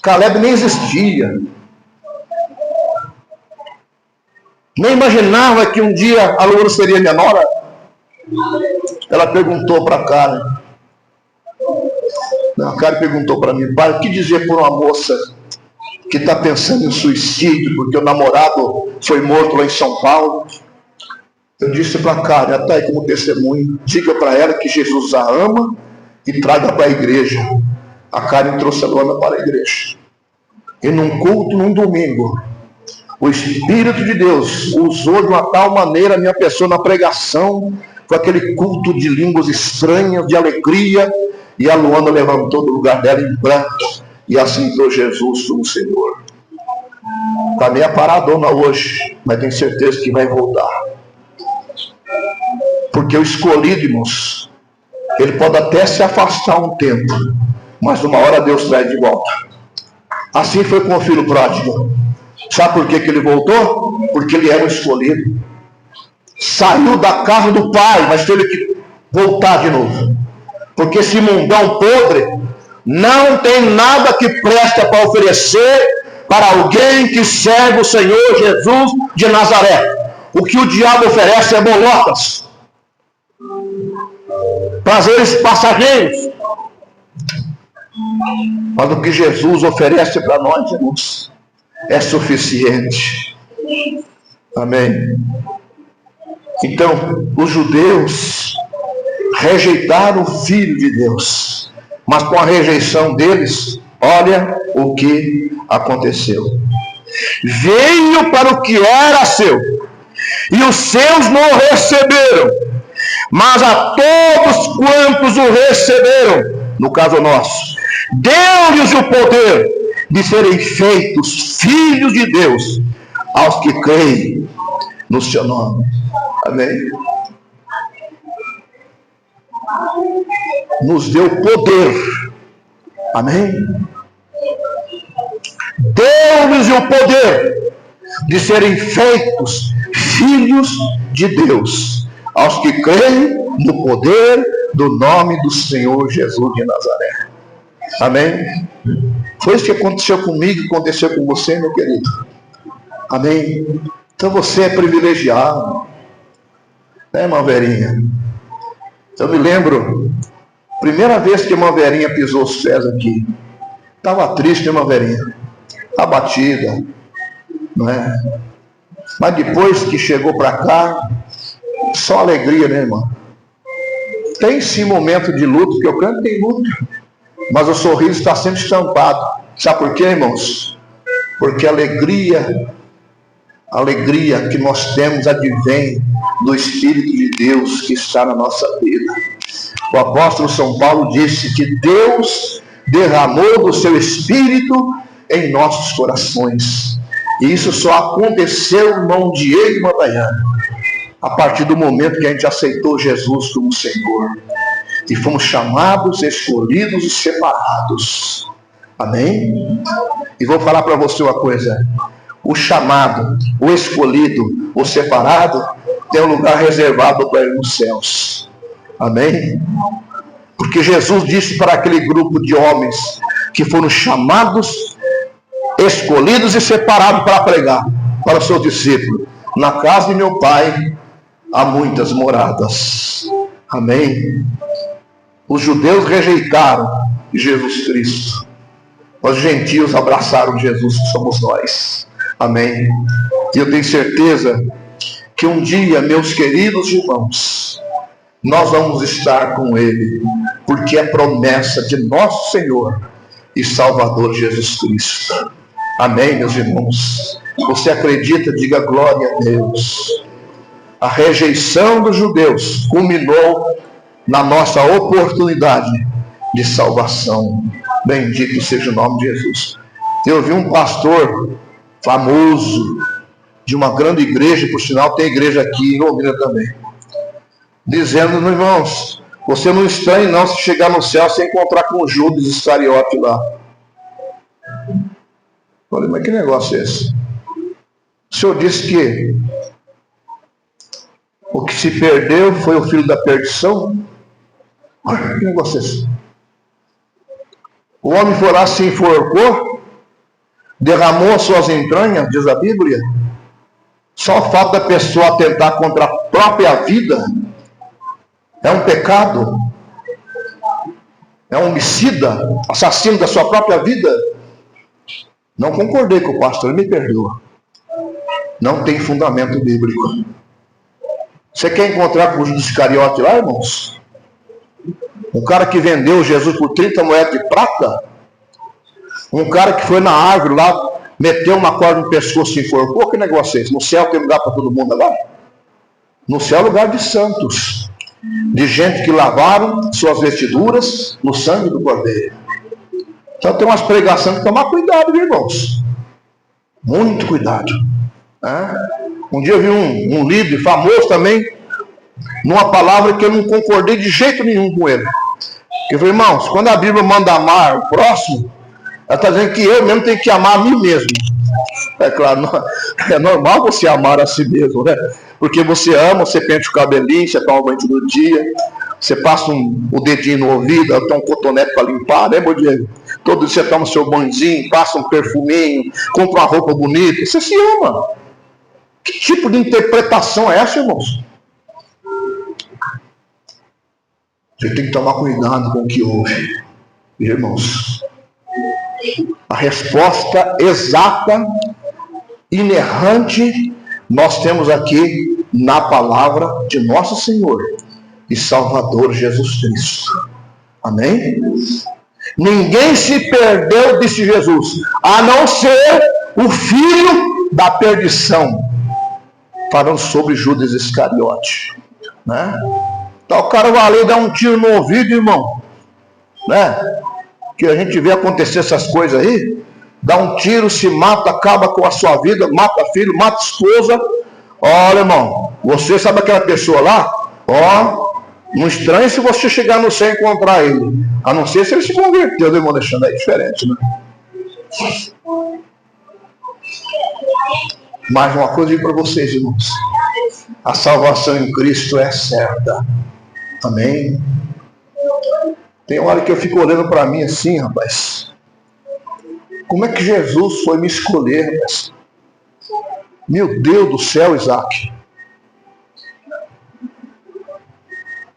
Caleb nem existia. Nem imaginava que um dia a Luana seria minha nora. Ela perguntou para a Karen. A Karen perguntou para mim, pai, o que dizer por uma moça que está pensando em suicídio porque o namorado foi morto lá em São Paulo? Eu disse para a Karen, ela está aí como testemunho, diga para ela que Jesus a ama e traga para a igreja. A Karen trouxe a Luana para a igreja. E num culto, num domingo, o Espírito de Deus usou de uma tal maneira a minha pessoa na pregação, foi aquele culto de línguas estranhas, de alegria, e a Luana levantou do lugar dela em pranto e aceitou Jesus como Senhor. Está meio paradona hoje, mas tenho certeza que vai voltar. Porque o escolhido, irmãos, ele pode até se afastar um tempo, mas uma hora Deus traz de volta. Assim foi com o filho pródigo. Sabe por que ele voltou? Porque ele era o escolhido. Saiu da casa do pai, mas teve que voltar de novo. Porque esse mundão podre não tem nada que presta para oferecer para alguém que serve o Senhor Jesus de Nazaré. O que o diabo oferece é bolocas, prazeres passageiros. Mas o que Jesus oferece para nós, irmãos, é suficiente. Amém. Então, os judeus rejeitaram o Filho de Deus. Mas com a rejeição deles, olha o que aconteceu. Veio para o que era seu, e os seus não o receberam. Mas a todos quantos o receberam, no caso nosso, deu-lhes o poder de serem feitos filhos de Deus, aos que creem no seu nome. Amém? Nos deu poder. Amém? Deu-lhes o poder de serem feitos filhos de Deus, aos que creem no poder do nome do Senhor Jesus de Nazaré. Amém? Foi isso que aconteceu comigo e aconteceu com você, meu querido. Amém? Então você é privilegiado. Né, irmã Verinha? Eu me lembro, primeira vez que a irmã Verinha pisou os pés aqui. Estava triste, irmã Verinha. Abatida. Não é? Mas depois que chegou para cá, só alegria, né, irmã? Tem sim momento de luto, porque eu canto tem luto. Mas o sorriso está sempre estampado. Sabe por quê, irmãos? Porque a alegria que nós temos advém do Espírito de Deus que está na nossa vida. O apóstolo São Paulo disse que Deus derramou do seu Espírito em nossos corações. E isso só aconteceu, irmão Diego e irmã Dayana, a partir do momento que a gente aceitou Jesus como Senhor. E fomos chamados, escolhidos e separados. Amém? E vou falar para você uma coisa. O chamado, o escolhido, o separado, tem um lugar reservado para ele nos céus. Amém? Porque Jesus disse para aquele grupo de homens que foram chamados, escolhidos e separados para pregar para os seus discípulos: na casa de meu Pai há muitas moradas. Amém? Os judeus rejeitaram Jesus Cristo. Os gentios abraçaram Jesus, que somos nós. Amém? E eu tenho certeza que um dia, meus queridos irmãos, nós vamos estar com Ele, porque é promessa de nosso Senhor e Salvador Jesus Cristo. Amém, meus irmãos? Você acredita? Diga glória a Deus. A rejeição dos judeus culminou na nossa oportunidade de salvação. Bendito seja o nome de Jesus. Eu vi um pastor famoso de uma grande igreja, por sinal tem igreja aqui em Londrina também, dizendo: irmãos, você não estranhe não se chegar no céu sem encontrar com Judas Iscariote lá. Falei, mas que negócio é esse? O Senhor disse que o que se perdeu foi o filho da perdição. Que negócio é esse? O homem foi lá, se enforcou, derramou as suas entranhas, diz a Bíblia. Só o fato da pessoa atentar contra a própria vida é um pecado, é um homicida, assassino da sua própria vida. Não concordei com o pastor, ele me perdoa. Não tem fundamento bíblico. Você quer encontrar com o Judas Iscariote lá, irmãos? Um cara que vendeu Jesus por 30 moedas de prata? Um cara que foi na árvore lá, meteu uma corda no pescoço e se enforcou? Que negócio é esse? No céu tem lugar para todo mundo agora? No céu é lugar de santos, de gente que lavaram suas vestiduras no sangue do Cordeiro. Então tem umas pregações que tomar cuidado, viu, irmãos? Muito cuidado. Um dia eu vi um líder famoso também, numa palavra que eu não concordei de jeito nenhum com ele. Eu falei, irmãos, quando a Bíblia manda amar o próximo, ela está dizendo que eu mesmo tenho que amar a mim mesmo. É claro, é normal você amar a si mesmo, né? Porque você ama, você penteia o cabelinho, você toma banho todo dia, você passa o dedinho no ouvido, tem um cotonete para limpar, né, meu Diego? Todo dia você toma o seu banhozinho, passa um perfuminho, compra uma roupa bonita, você se ama. Que tipo de interpretação é essa, irmãos? Você tem que tomar cuidado com o que ouve, irmãos. A resposta exata, inerrante, nós temos aqui na palavra de nosso Senhor e Salvador Jesus Cristo. Amém? Ninguém se perdeu, disse Jesus, a não ser o filho da perdição. Falando sobre Judas Iscariote, né? Então o cara vai ali dar um tiro no ouvido, irmão, né? Que a gente vê acontecer essas coisas aí, dá um tiro, se mata, acaba com a sua vida, mata filho, mata esposa. Olha, irmão, você sabe aquela pessoa lá? Ó, não estranhe se você chegar no céu e encontrar ele, a não ser se ele se converteu, irmão Alexandre, é diferente, né? Mais uma coisa eu digo para vocês, irmãos, a salvação em Cristo é certa. Amém? Tem hora que eu fico olhando para mim assim, rapaz, como é que Jesus foi me escolher, rapaz? Meu Deus do céu, Isaac,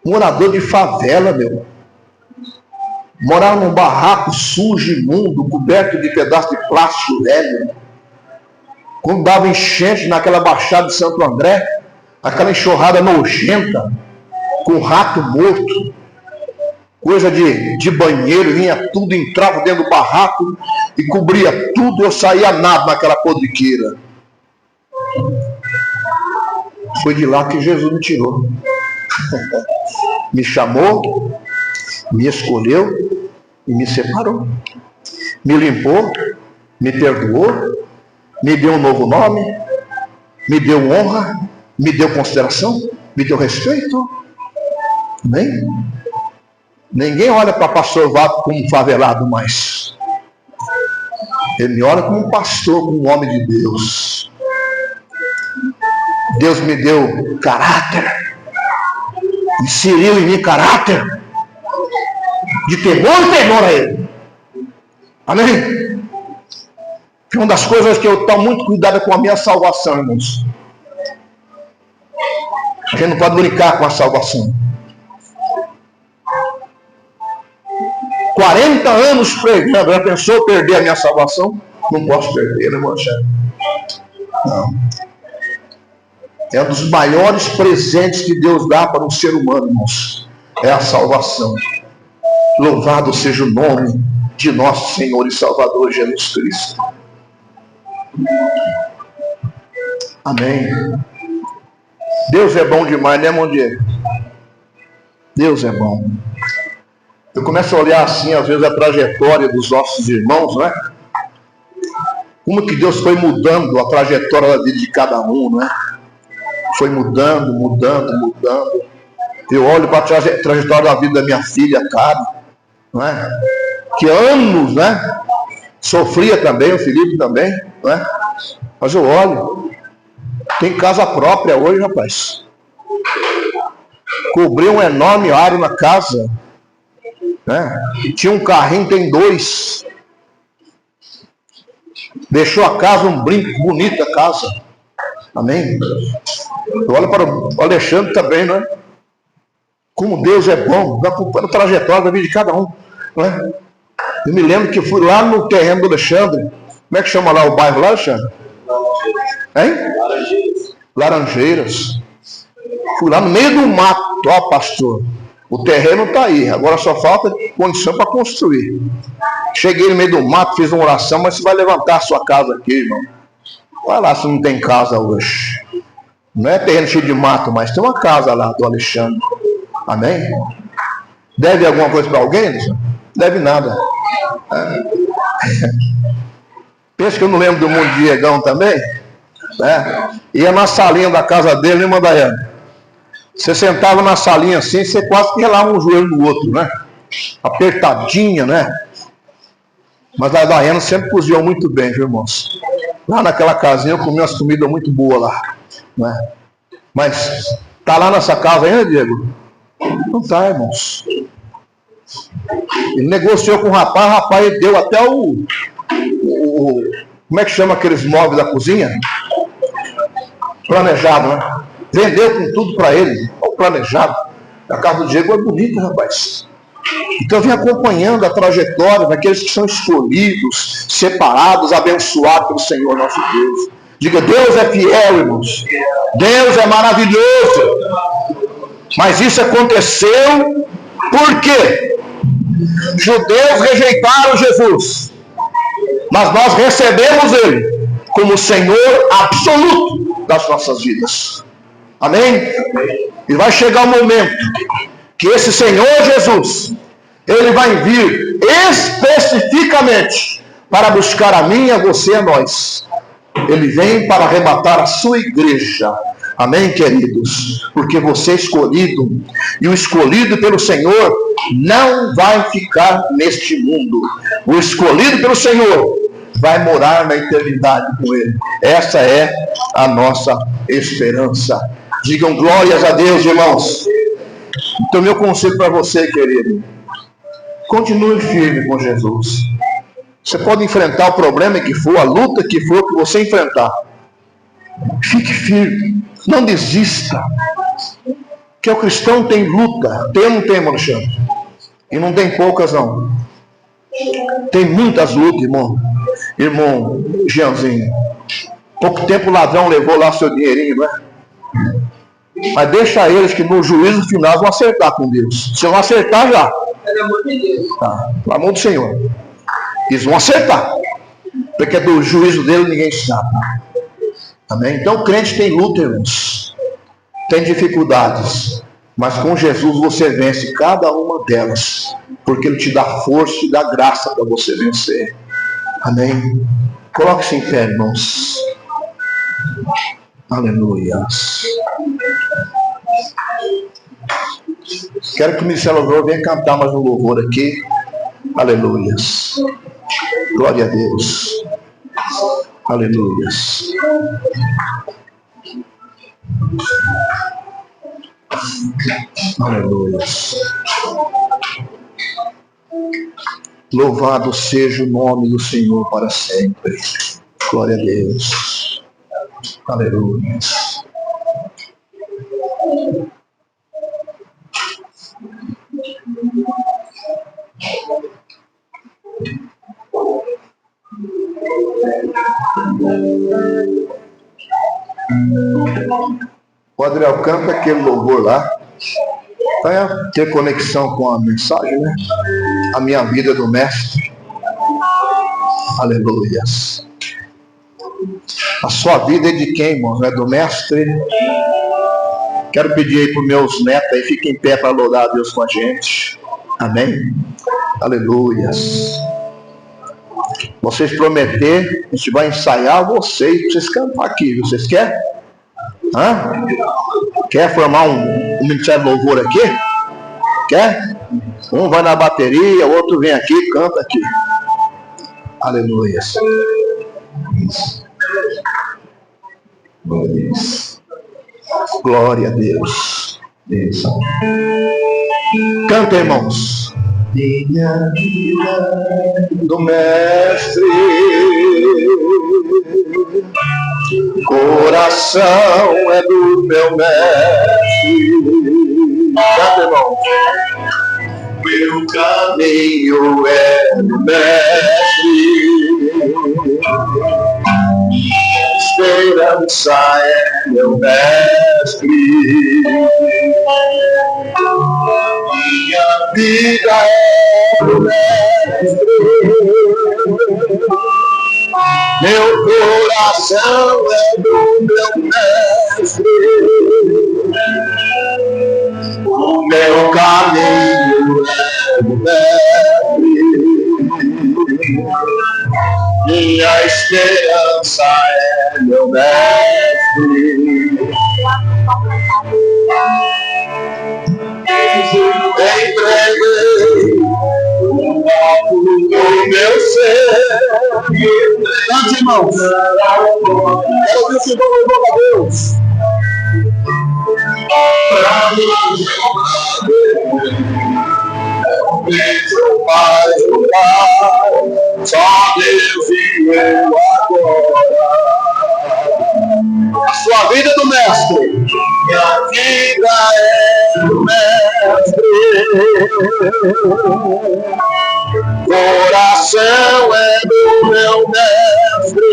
morador de favela, meu, morar num barraco sujo, imundo, coberto de pedaços de plástico velho. Quando dava enchente naquela baixada de Santo André, aquela enxurrada nojenta, com rato morto, coisa de banheiro, vinha tudo, entrava dentro do barraco e cobria tudo, eu saía nada naquela podriqueira. Foi de lá que Jesus me tirou. Me chamou, me escolheu e me separou. Me limpou, me perdoou, me deu um novo nome, me deu honra, me deu consideração, me deu respeito. Amém? Ninguém olha para pastor Vaco como um favelado mais. Ele me olha como um pastor, como um homem de Deus. Deus me deu caráter, inseriu em mim caráter de temor e temor a Ele. Amém? Que uma das coisas que eu tomo muito cuidado é com a minha salvação, irmãos. A gente não pode brincar com a salvação. 40 anos pregando, já pensou perder a minha salvação? Não posso perder, né, irmão? Não. É um dos maiores presentes que Deus dá para um ser humano, irmãos. É a salvação. Louvado seja o nome de nosso Senhor e Salvador Jesus Cristo. Amém. Deus é bom demais, né, irmão Diego? Deus é bom. Eu começo a olhar assim, às vezes, a trajetória dos nossos irmãos, né? Como que Deus foi mudando a trajetória da vida de cada um, né? Foi mudando. Eu olho para a trajetória da vida da minha filha, Karen, não é? Que anos, né? Sofria também, o Felipe também, não é? Mas eu olho, tem casa própria hoje, rapaz. Cobriu um enorme área na casa, né? Tinha um carrinho, tem 2. Deixou a casa um brinco, bonita a casa. Amém? Eu olho para o Alexandre também, não é? Como Deus é bom, acompanhando a trajetória da vida de cada um, não é? Eu me lembro que eu fui lá no terreno do Alexandre. Como é que chama lá o bairro lá, Alexandre? Hein? Laranjeiras. Fui lá no meio do mato, ó, pastor. O terreno está aí, agora só falta condição para construir. Cheguei no meio do mato, fiz uma oração, mas você vai levantar a sua casa aqui, irmão. Vai lá se não tem casa hoje. Não é terreno cheio de mato, mas tem uma casa lá do Alexandre. Amém? Deve alguma coisa para alguém? Deve nada. Pensa que eu não lembro do mundo de Diegão também? Ia na salinha da casa dele, irmã Daiane. Você sentava na salinha assim, você quase que relava um joelho no outro, né? Apertadinha, né? Mas a Daiane sempre cozinhou muito bem, viu, irmãos? Lá naquela casinha eu comi umas comidas muito boas lá, né? Mas tá lá nessa casa ainda, Diego? Não tá, irmãos. Ele negociou com o rapaz deu até como é que chama aqueles móveis da cozinha? Planejado, né? Vendeu com tudo para ele. Olha o planejado. A casa do Diego é bonita, rapaz. Então eu vim acompanhando a trajetória daqueles que são escolhidos, separados, abençoados pelo Senhor nosso Deus. Diga, Deus é fiel, irmãos. Deus é maravilhoso. Mas isso aconteceu porque judeus rejeitaram Jesus, mas nós recebemos Ele como Senhor absoluto das nossas vidas. Amém? E vai chegar o momento que esse Senhor Jesus, Ele vai vir especificamente para buscar a mim, a você, a nós. Ele vem para arrebatar a sua igreja. Amém, queridos? Porque você é escolhido, e o escolhido pelo Senhor não vai ficar neste mundo. O escolhido pelo Senhor vai morar na eternidade com Ele. Essa é a nossa esperança. Digam glórias a Deus, irmãos. Então, meu conselho para você, querido, continue firme com Jesus. Você pode enfrentar o problema que for, a luta que for que você enfrentar. Fique firme, não desista. Que o cristão tem luta. Tem ou não tem, Alexandre? E não tem poucas, não. Tem muitas lutas, irmão. Irmão Jeanzinho. Pouco tempo o ladrão levou lá seu dinheirinho, não é? Mas deixa eles que no juízo final vão acertar com Deus. Se vão acertar já. Pelo amor de Deus. Tá, pelo amor do Senhor. Eles vão acertar. Porque do juízo dele ninguém escapa. Amém? Então o crente tem luta, irmãos. Tem dificuldades. Mas com Jesus você vence cada uma delas. Porque Ele te dá força e dá graça para você vencer. Amém? Coloque-se em pé, irmãos. Aleluia. Quero que o Ministério Louvor venha cantar mais um louvor aqui. Aleluia. Glória a Deus. Aleluia. Aleluia. Louvado seja o nome do Senhor para sempre. Glória a Deus. Aleluia. O Adriel canta aquele louvor lá. Vai ter conexão com a mensagem, né? A minha vida do mestre. Aleluia. A sua vida é de quem, irmãos? É do mestre? Quero pedir aí para os meus netos aí, fiquem em pé para louvar a Deus com a gente. Amém? Aleluia. Vocês prometeram, a gente vai ensaiar vocês cantar aqui, viu? Vocês querem? Hã? Quer formar um ministério de louvor aqui? Quer? Um vai na bateria, o outro vem aqui, canta aqui. Aleluia. Glória a Deus. Canta, irmãos. Minha vida do mestre, coração é do meu mestre. Canta, irmão. Meu caminho é do mestre, minha esperança é meu mestre, minha vida é do mestre, meu coração é do meu mestre, o meu caminho é do mestre, minha esperança é meu mestre. Entreguei o meu ser. Cante, irmãos. Quero ouvir o que vão louvar a Deus. Pra mim, o Pai, o Pai, só Deus e eu agora. A sua vida é do mestre. Minha vida é do mestre. Coração é do meu mestre.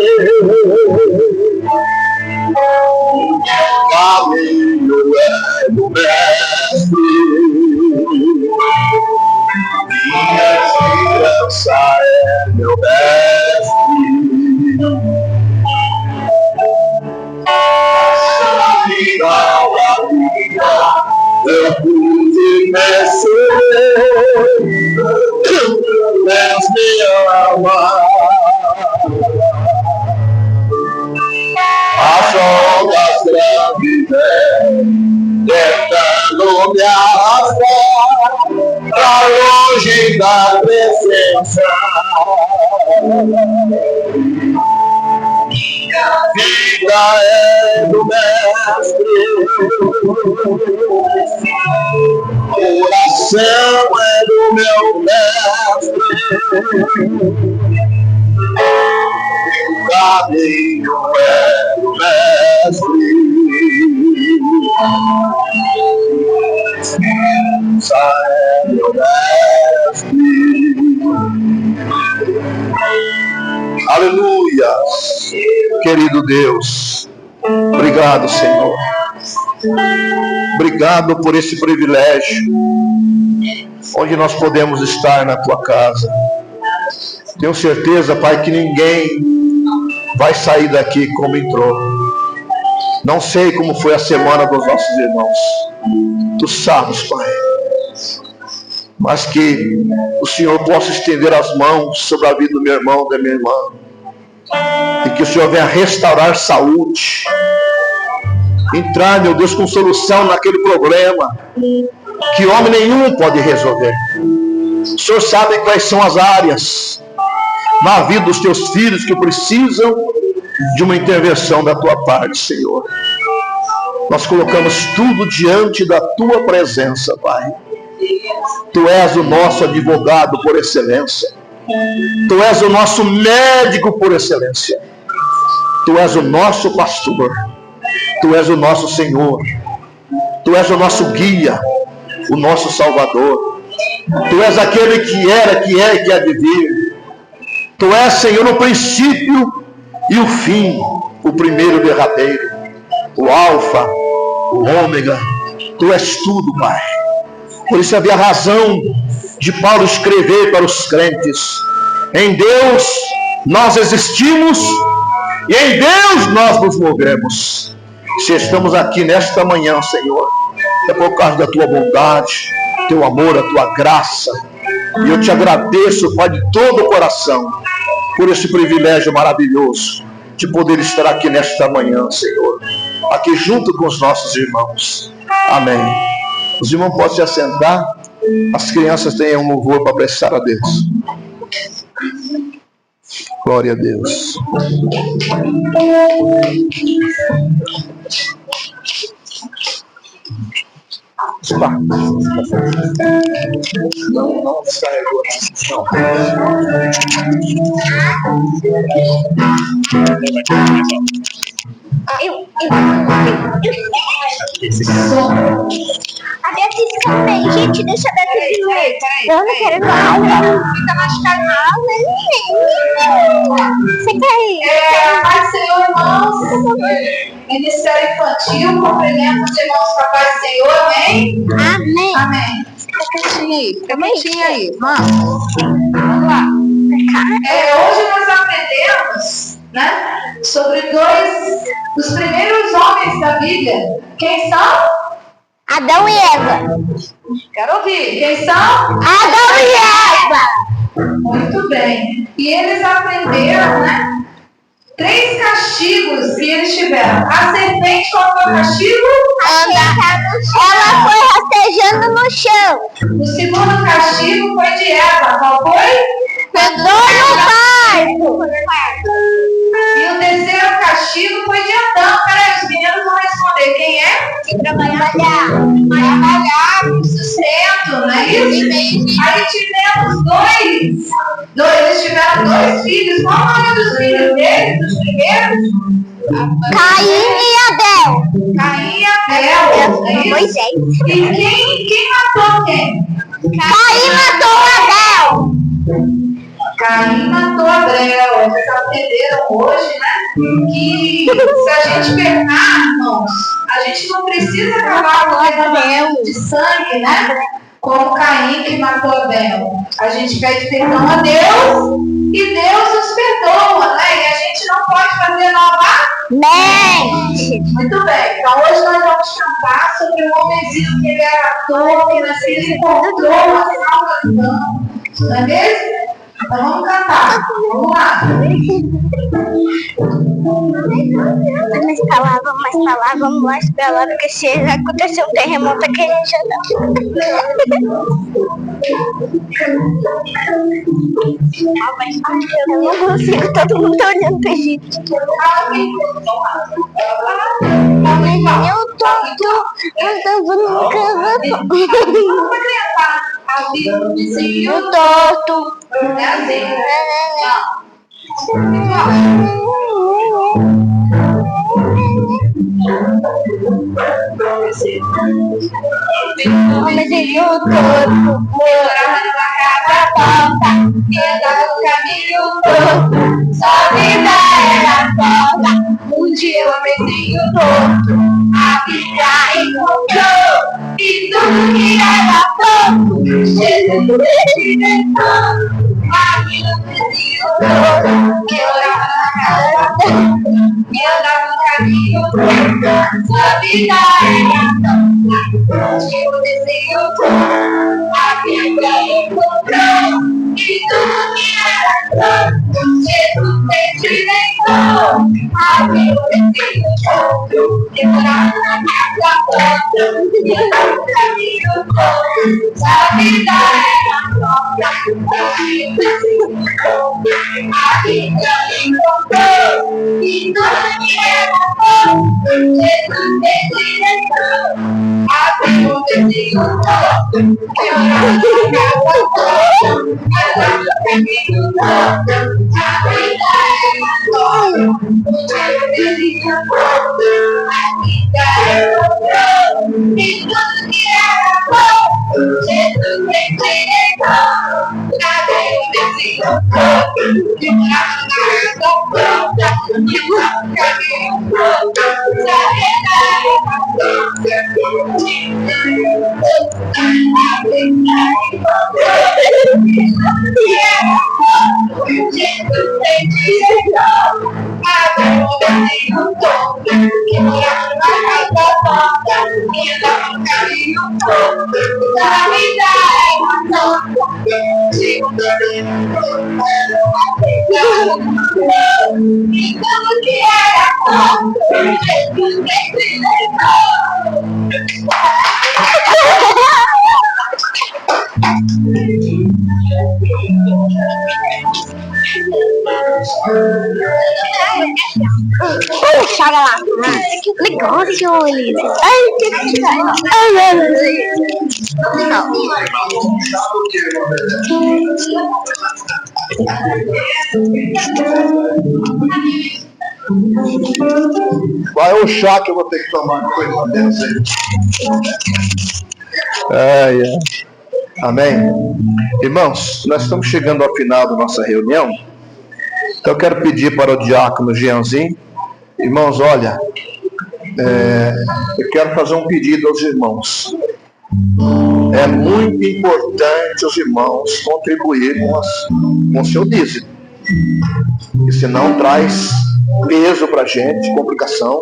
Caminho é do mestre. mestre, minha esperança é meu mestre. Final da vida, eu pude vencer, Deus me ama. As ondas grandes tentando me arrastar pra longe da presença. Minha vida é do mestre, coração é do meu mestre, caminho é do mestre, esperança é do mestre. Aleluia, querido Deus, obrigado, Senhor, obrigado por esse privilégio, onde nós podemos estar na Tua casa. Tenho certeza, Pai, que ninguém vai sair daqui como entrou. Não sei como foi a semana dos nossos irmãos, Tu sabes, Pai, mas que o Senhor possa estender as mãos sobre a vida do meu irmão, da minha irmã, e que o Senhor venha restaurar saúde, entrar, meu Deus, com solução naquele problema que homem nenhum pode resolver. O Senhor sabe quais são as áreas na vida dos Teus filhos que precisam de uma intervenção da Tua parte, Senhor. Nós colocamos tudo diante da Tua presença, Pai. Tu és o nosso advogado por excelência. Tu és o nosso médico por excelência. Tu és o nosso pastor. Tu és o nosso Senhor. Tu és o nosso guia, o nosso Salvador. Tu és aquele que era, que é e que há de vir. Tu és, Senhor, o princípio e o fim, o primeiro e o derradeiro, o alfa, o ômega. Tu és tudo, Pai. Por isso havia razão de Paulo escrever para os crentes: em Deus nós existimos e em Deus nós nos movemos. Se estamos aqui nesta manhã, Senhor, é por causa da Tua bondade, Teu amor, a Tua graça. E eu te agradeço, Pai, de todo o coração, por esse privilégio maravilhoso de poder estar aqui nesta manhã, Senhor, aqui junto com os nossos irmãos. Amém. Os irmãos podem se assentar. As crianças têm um louvor para prestar a Deus. Glória a Deus. Não descarregou. A Beatriz também, gente, deixa a Beatriz ver. Eu não quero nada. Fica machucado mal, né? Você quer ir? Pai do Senhor, irmãos. Ministério infantil, cumprimento os irmãos com a paz do Senhor, amém? Amém. Amém. Fica quietinho aí, vamos lá. Hoje nós aprendemos, né, sobre os primeiros homens da Bíblia. Quem são? Adão e Eva. Quero ouvir. Quem são? Adão e Eva. Muito bem. E eles aprenderam, né? 3 castigos que eles tiveram. A serpente, qual foi o castigo? Ela foi rastejando no chão. O segundo castigo foi de Eva. Qual foi? Andou no quarto. E o terceiro castigo foi de Adão. Peraí, os meninos vão responder. Quem é? Trabalhar com sustento, não é isso? Aí tivemos eles tiveram 2 filhos. Qual o nome dos filhos deles? Dos primeiros? Caim e Abel. Caim e Abel. É Moisés. E quem matou quem? Caim matou Abel. Caim matou Abel. Vocês aprenderam hoje, né? Que se a gente pecar, irmãos, a gente não precisa acabar com o derramamento de sangue, né? Como Caim que matou Abel. A gente pede perdão a Deus e Deus nos perdoa, né? E a gente não pode fazer novamente. Muito bem. Então hoje nós vamos cantar sobre um homenzinho que ele era ator, que nasceu e encontrou uma salvação. Não é mesmo? Então vamos cantar. Vamos lá. Mais palavras que se aconteceu um terremoto aqui a gente já eu não consigo, todo mundo tá olhando pra gente. Eu tô andando no canto. Eu torto. É assim. Homenzinho torto, morava numa casa torta, que andava no caminho torto, sua vida era torta. Um dia o homenzinho torto, a vida encontrou, e tudo que era torto, Jesus experimentou. Aquele homenzinho torto, que morava na casa torta, que andava no caminho torto, sua vida era torta. Tipo desenho a vida encontrou e tudo que era torto, Jesus experimentou. A vida desenho que morava na casa torta, que andava no caminho torto, sua vida era torta. A vida encontrou e tudo que era torto, Jesus experimentou. Abriu o desenho torto, que orava na casa torta, que andava no caminho torto, a vida era torta. Abriu o desenho torto, a vida encontrou, e tudo que era torto, Jesus experimentou. Abriu o desenho torto, que orava na casa torta, que andava no caminho torto, a vida era torta. Chega lá. Que negócio, Elisa. Ai, que legal. Ai, meu Qual é o chá que eu vou ter que tomar depois da dessa aí? Amém? Irmãos, nós estamos chegando ao final da nossa reunião. Então eu quero pedir para o diácono Jeanzinho. Irmãos, olha, eu quero fazer um pedido aos irmãos. É muito importante os irmãos contribuírem com o seu dízimo. E senão traz peso para a gente, complicação.